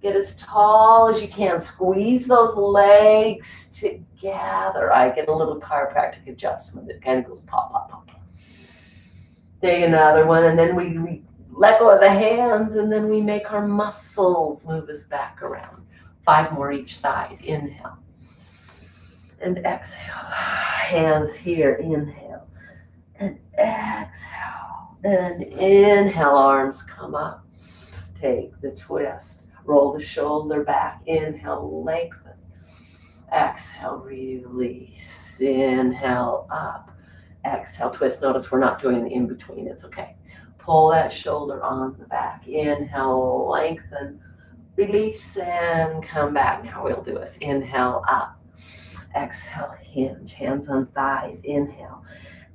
Get as tall as you can. Squeeze those legs together. I get a little chiropractic adjustment. It kind of goes pop, pop, pop. Take another one, and then we Let go of the hands, and then we make our muscles move us back around. 5 more each side. Inhale. And exhale. Hands here. Inhale. And exhale. And inhale. Arms come up. Take the twist. Roll the shoulder back. Inhale. Lengthen. Exhale. Release. Inhale. Up. Exhale. Twist. Notice we're not doing the in-between. It's okay. Pull that shoulder on the back. Inhale, lengthen, release, and come back. Now we'll do it. Inhale, up. Exhale, hinge. Hands on thighs. Inhale.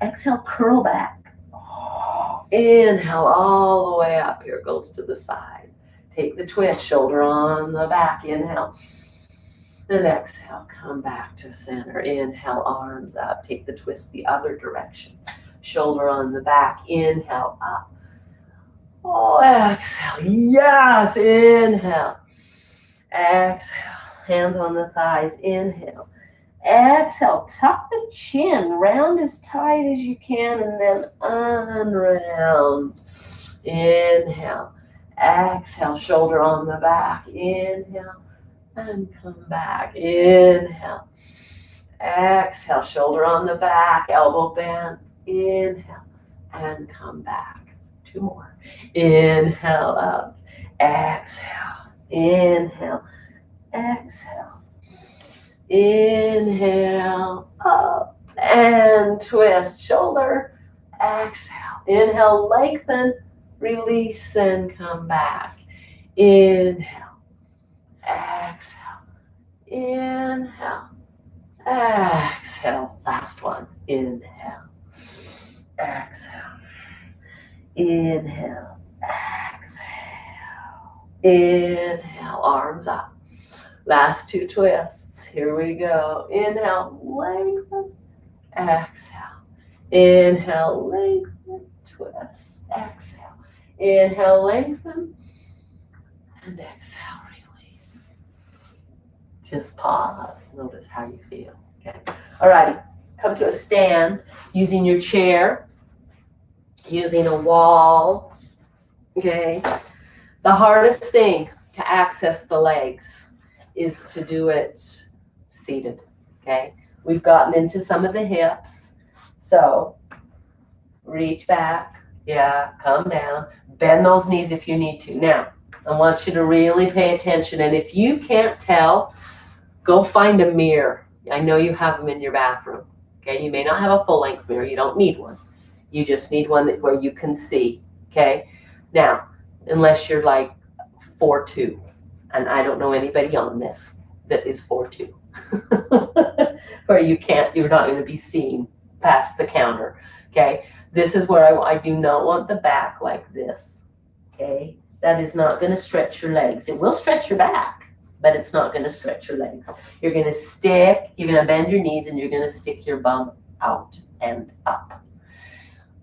Exhale, curl back. Inhale, all the way up. Here it goes to the side. Take the twist. Shoulder on the back. Inhale. And exhale, come back to center. Inhale, arms up. Take the twist the other direction. Shoulder on the back. Inhale, up. Oh, exhale. Yes. Inhale. Exhale. Hands on the thighs. Inhale. Exhale. Tuck the chin. Round as tight as you can and then unround. Inhale. Exhale. Shoulder on the back. Inhale. And come back. Inhale. Exhale. Shoulder on the back. Elbow bent. Inhale. And come back. 2 more. Inhale up. Exhale. Inhale. Exhale. Inhale up. And twist. Shoulder. Exhale. Inhale. Lengthen. Release and come back. Inhale. Exhale. Inhale. Exhale. Last one. Inhale. Exhale. Inhale, exhale, inhale, arms up. Last 2 twists. Here we go. Inhale, lengthen, exhale. Inhale, lengthen, twist, exhale. Inhale, lengthen, and exhale, release. Just pause. Notice how you feel. Okay. All righty. Come to a stand using your chair. Using a wall, okay? The hardest thing to access the legs is to do it seated, okay? We've gotten into some of the hips, so reach back, yeah, come down, bend those knees if you need to. Now, I want you to really pay attention, and if you can't tell, go find a mirror. I know you have them in your bathroom, okay? You may not have a full-length mirror, you don't need one. You just need one where you can see, okay? Now, unless you're like 4'2", and I don't know anybody on this that is 4'2", where you're not going to be seen past the counter, okay? This is where I do not want the back like this, okay? That is not going to stretch your legs. It will stretch your back, but it's not going to stretch your legs. You're going to bend your knees, and you're going to stick your bum out and up.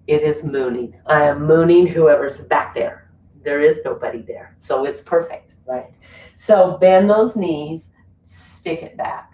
It is mooning. I am mooning whoever's back there. There is nobody there. So it's perfect, right? So bend those knees, stick it back,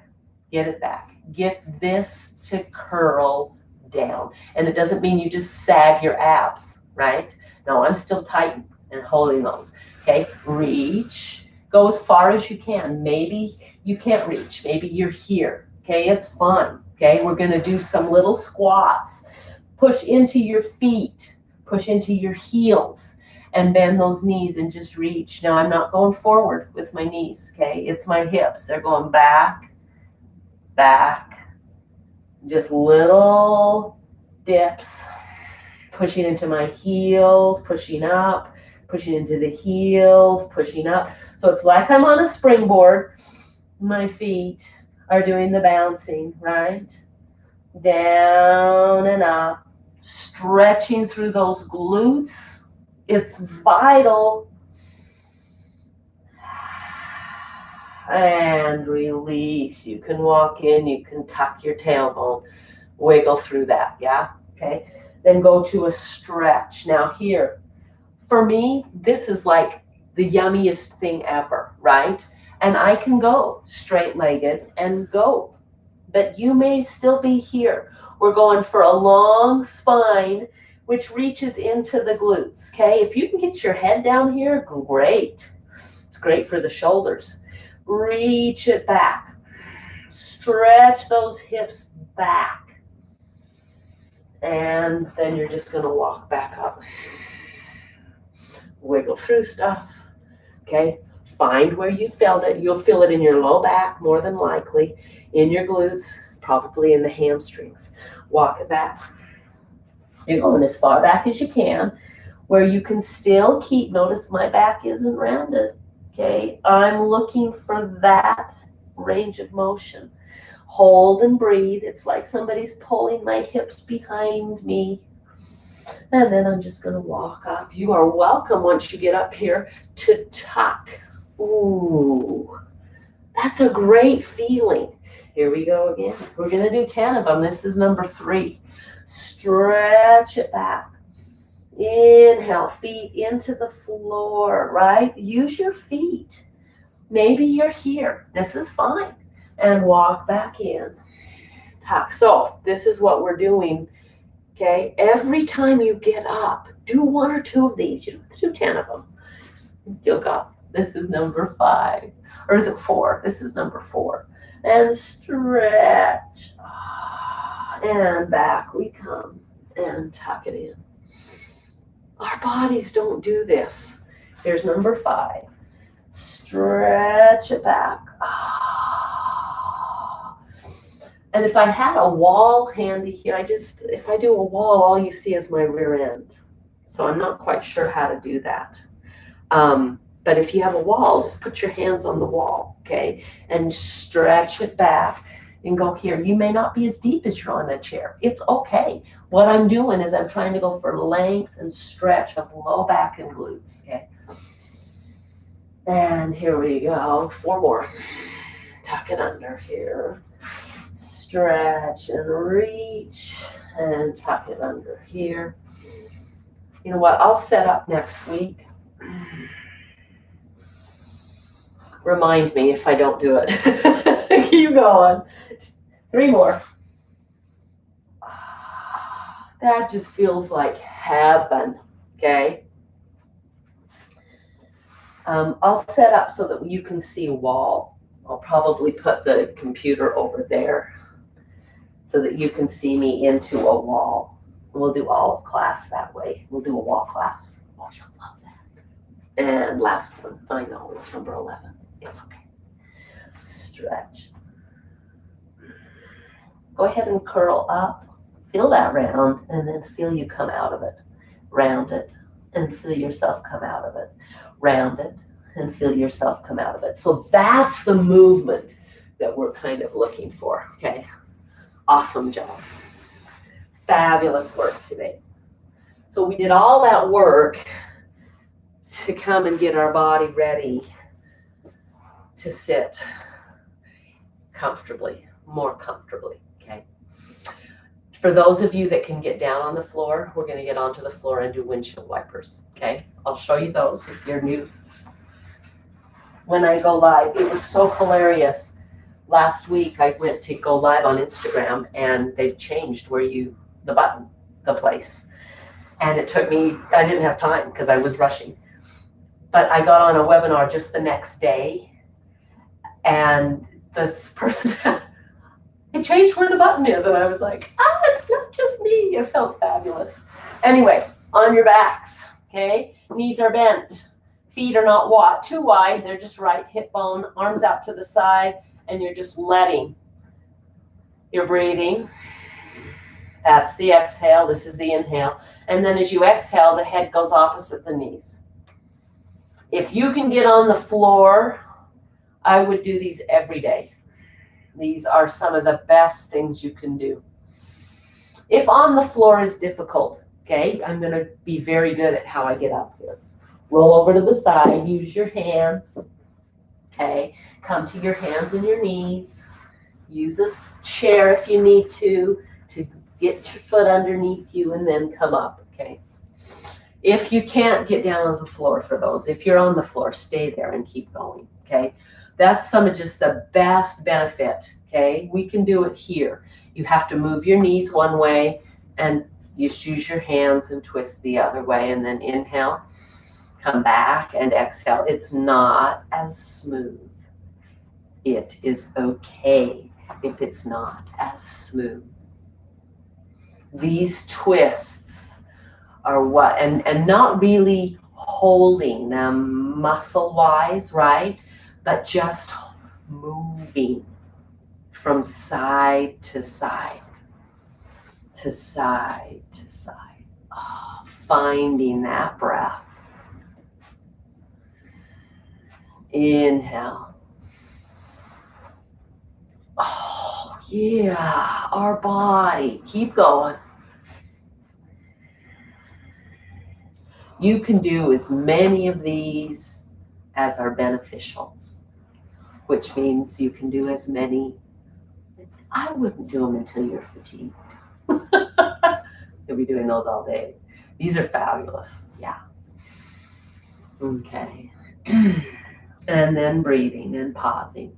get it back. Get this to curl down. And it doesn't mean you just sag your abs, right? No, I'm still tight and holding those. Okay, reach. Go as far as you can. Maybe you can't reach. Maybe you're here. Okay, it's fun. Okay, we're going to do some little squats. Push into your feet, push into your heels, and bend those knees and just reach. Now, I'm not going forward with my knees, okay? It's my hips. They're going back, back. Just little dips, pushing into my heels, pushing up, pushing into the heels, pushing up. So it's like I'm on a springboard. My feet are doing the bouncing, right? Down and up. Stretching through those glutes. It's vital. And release. You can walk in, you can tuck your tailbone, wiggle through that, yeah? Okay. Then go to a stretch. Now here, for me, this is like the yummiest thing ever, right? And I can go straight-legged and go, but you may still be here. We're going for a long spine, which reaches into the glutes, okay? If you can get your head down here, great. It's great for the shoulders. Reach it back. Stretch those hips back. And then you're just gonna walk back up. Wiggle through stuff, okay? Find where you felt it. You'll feel it in your low back more than likely, in your glutes, probably in the hamstrings. Walk it back. You're going as far back as you can, where you can still keep, notice my back isn't rounded, okay? I'm looking for that range of motion. Hold and breathe. It's like somebody's pulling my hips behind me. And then I'm just gonna walk up. You are welcome once you get up here to tuck. Ooh, that's a great feeling. Here we go again. We're gonna do 10 of them. This is number 3. Stretch it back. Inhale, feet into the floor, right? Use your feet. Maybe you're here. This is fine. And walk back in. Tuck. So this is what we're doing, okay? Every time you get up, do 1 or 2 of these. You don't have to do 10 of them. You still got, this is number 5. Or is it 4? This is number 4. And stretch. And back we come. And tuck it in. Our bodies don't do this. Here's number 5. Stretch it back. And if I had a wall handy here, if I do a wall, all you see is my rear end. So I'm not quite sure how to do that. But if you have a wall, just put your hands on the wall, okay? And stretch it back and go here. You may not be as deep as you're on a chair. It's okay. What I'm doing is I'm trying to go for length and stretch of low back and glutes, okay? And here we go. 4 more. Tuck it under here. Stretch and reach and tuck it under here. You know what? I'll set up next week. Remind me if I don't do it. Keep going. 3 more. That just feels like heaven, okay? I'll set up so that you can see a wall. I'll probably put the computer over there so that you can see me into a wall. We'll do all of class that way. We'll do a wall class. Oh, you'll love that. And last one. I know, it's number 11. It's okay. Stretch. Go ahead and curl up. Feel that round, and then feel you come out of it. Round it, and feel yourself come out of it. Round it, and feel yourself come out of it. So that's the movement that we're kind of looking for, okay? Awesome job. Fabulous work today. So we did all that work to come and get our body ready to sit comfortably, more comfortably, okay? For those of you that can get down on the floor, we're gonna get onto the floor and do windshield wipers, okay? I'll show you those if you're new. When I go live, it was so hilarious. Last week I went to go live on Instagram and they've changed where the place. And it took me, I didn't have time because I was rushing. But I got on a webinar just the next day and this person, it changed where the button is. And I was like, it's not just me. It felt fabulous. Anyway, on your backs, okay? Knees are bent. Feet are not too wide. They're just right. Hip bone, arms out to the side. And you're just letting. You're breathing. That's the exhale. This is the inhale. And then as you exhale, the head goes opposite the knees. If you can get on the floor, I would do these every day. These are some of the best things you can do. If on the floor is difficult, okay, I'm going to be very good at how I get up here. Roll over to the side. Use your hands. Okay, come to your hands and your knees. Use a chair if you need to get your foot underneath you and then come up, okay? If you can't get down on the floor for those, if you're on the floor, stay there and keep going, okay? That's some of just the best benefit, okay? We can do it here. You have to move your knees one way and You just use your hands and twist the other way, and then inhale, come back, and exhale. It's not as smooth. It is okay if it's not as smooth. These twists are what, and not really holding them muscle-wise, right? But just moving from side to side, to side to side. Oh, finding that breath. Inhale. Oh, yeah, our body. Keep going. You can do as many of these as are beneficial, which means you can do as many. I wouldn't do them until you're fatigued. You'll be doing those all day. These are fabulous. Yeah. Okay. And then breathing and pausing.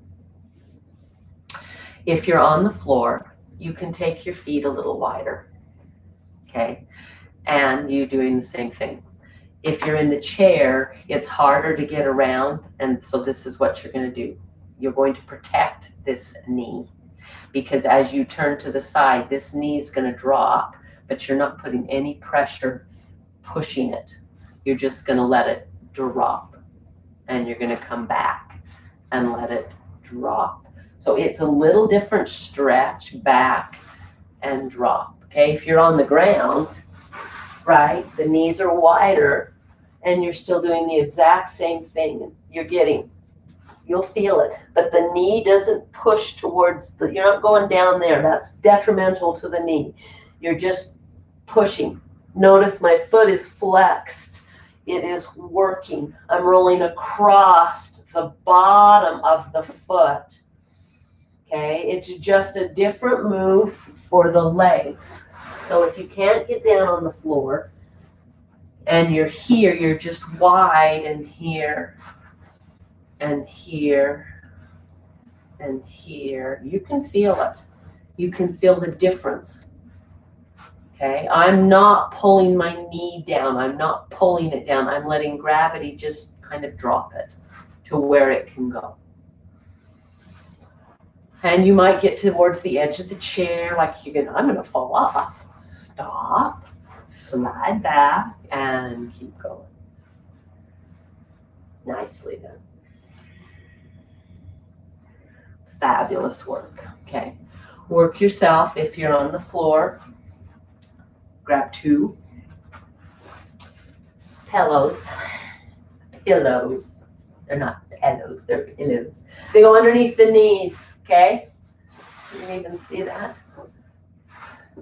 If you're on the floor, you can take your feet a little wider. Okay. And you're doing the same thing. If you're in the chair, it's harder to get around. And so this is what you're going to do. You're going to protect this knee, because as you turn to the side, this knee is going to drop, but you're not putting any pressure pushing it. You're just going to let it drop, and you're going to come back and let it drop. So it's a little different stretch, back and drop. Okay, if you're on the ground, right, the knees are wider, and you're still doing the exact same thing. You'll feel it, but the knee doesn't push towards you're not going down there. That's detrimental to the knee. You're just pushing. Notice my foot is flexed. It is working. I'm rolling across the bottom of the foot. Okay, it's just a different move for the legs. So if you can't get down on the floor and you're here, you're just wide and here and here and here. You can feel it. You can feel the difference. Okay, I'm not pulling my knee down. I'm not pulling it down. I'm letting gravity just kind of drop it to where it can go. And you might get towards the edge of the chair, like I'm gonna fall off. Stop, slide back, and keep going. Nicely done. Fabulous work. Okay, work yourself. If you're on the floor, grab 2 pillows. They're not pillows, they're pillows. They go underneath the knees, okay? You can even see that.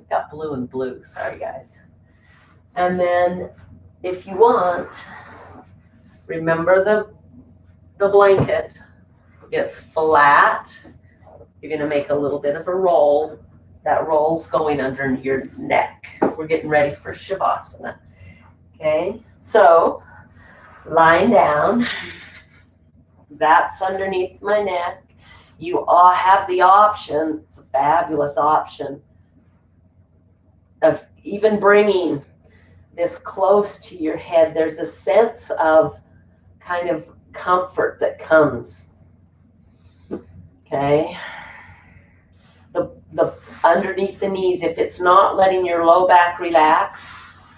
Got blue and blue, sorry guys. And then if you want, remember the blanket. It's flat. You're gonna make a little bit of a roll. That roll's going under your neck. We're getting ready for Shavasana. Okay, so lying down, that's underneath my neck. You all have the option, it's a fabulous option, of even bringing this close to your head. There's a sense of kind of comfort that comes. Okay. The underneath the knees, if it's not letting your low back relax,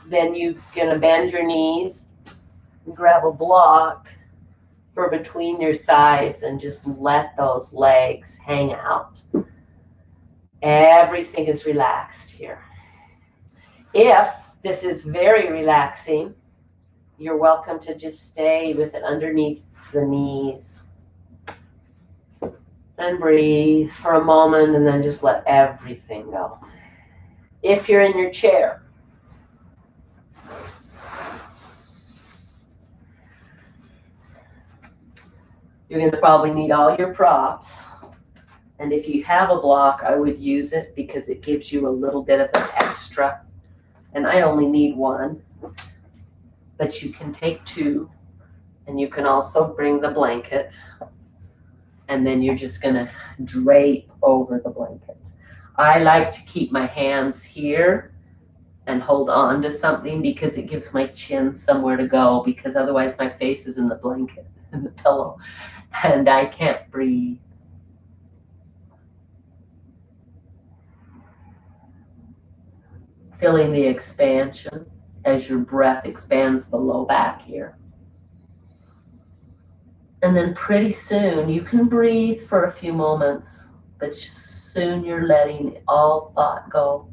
then you're gonna bend your knees and grab a block for between your thighs and just let those legs hang out. Everything is relaxed here. If this is very relaxing, you're welcome to just stay with it underneath the knees. And breathe for a moment and then just let everything go. If you're in your chair, you're going to probably need all your props. And if you have a block, I would use it because it gives you a little bit of an extra. And I only need 1, but you can take 2, and you can also bring the blanket. And then you're just gonna drape over the blanket. I like to keep my hands here and hold on to something because it gives my chin somewhere to go, because otherwise my face is in the blanket and the pillow and I can't breathe. Feeling the expansion as your breath expands the low back here. And then pretty soon you can breathe for a few moments, but soon you're letting all thought go.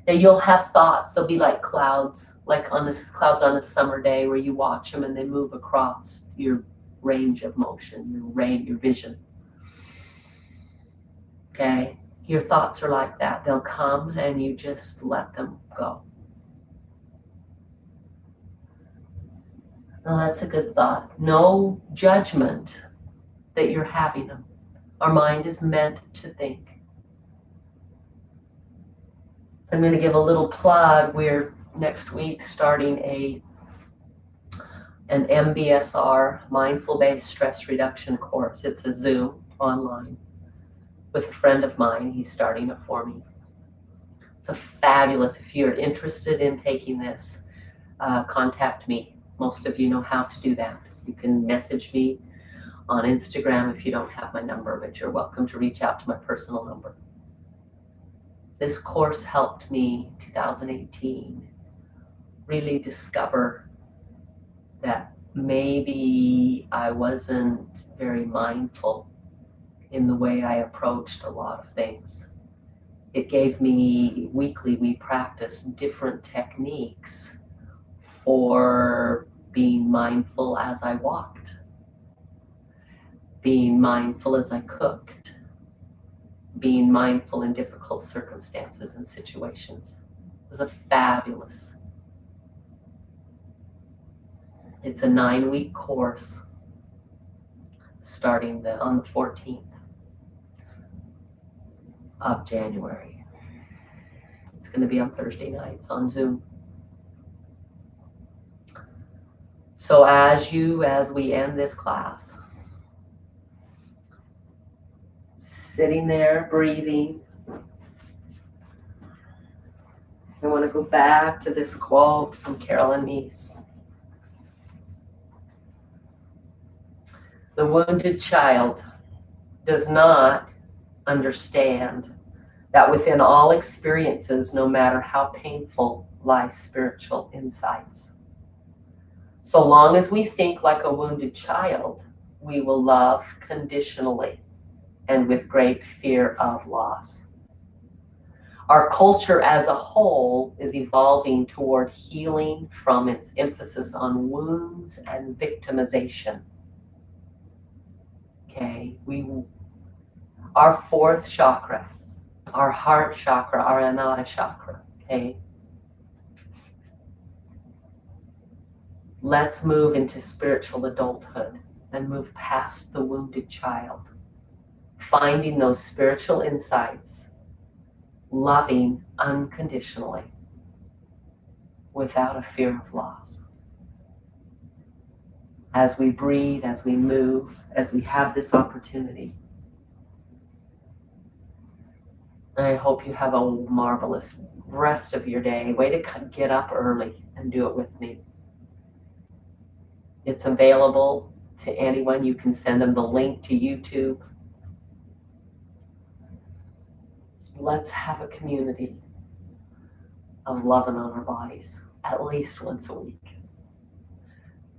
Now you'll have thoughts, they'll be like clouds, like on this clouds on a summer day where you watch them and they move across your range of motion, your vision. Okay, your thoughts are like that. They'll come and you just let them go. Now that's a good thought. No judgment that you're having them. Our mind is meant to think. I'm going to give a little plug. We're next week starting an MBSR, Mindful-Based Stress Reduction course. It's a Zoom online with a friend of mine. He's starting it for me. It's a fabulous, if you're interested in taking this, contact me. Most of you know how to do that. You can message me on Instagram if you don't have my number, but you're welcome to reach out to my personal number. This course helped me, 2018, really discover that maybe I wasn't very mindful in the way I approached a lot of things. It gave me, weekly we practiced different techniques for being mindful as I walked, being mindful as I cooked, being mindful in difficult circumstances and situations. It was a fabulous. It's a 9-week course starting on the 14th of January. It's going to be on Thursday nights on Zoom. So as we end this class, sitting there breathing, I want to go back to this quote from Carolyn Meese. The wounded child does not understand that within all experiences, no matter how painful, lies spiritual insights. So long as we think like a wounded child, we will love conditionally and with great fear of loss. Our culture as a whole is evolving toward healing from its emphasis on wounds and victimization. Okay, our fourth chakra, our heart chakra, our Anahata chakra, okay? Let's move into spiritual adulthood and move past the wounded child, finding those spiritual insights, loving unconditionally, without a fear of loss. As we breathe, as we move, as we have this opportunity, I hope you have a marvelous rest of your day. Way to get up early and do it with me. It's available to anyone. You can send them the link to YouTube. Let's have a community of loving on our bodies at least once a week.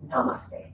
Namaste.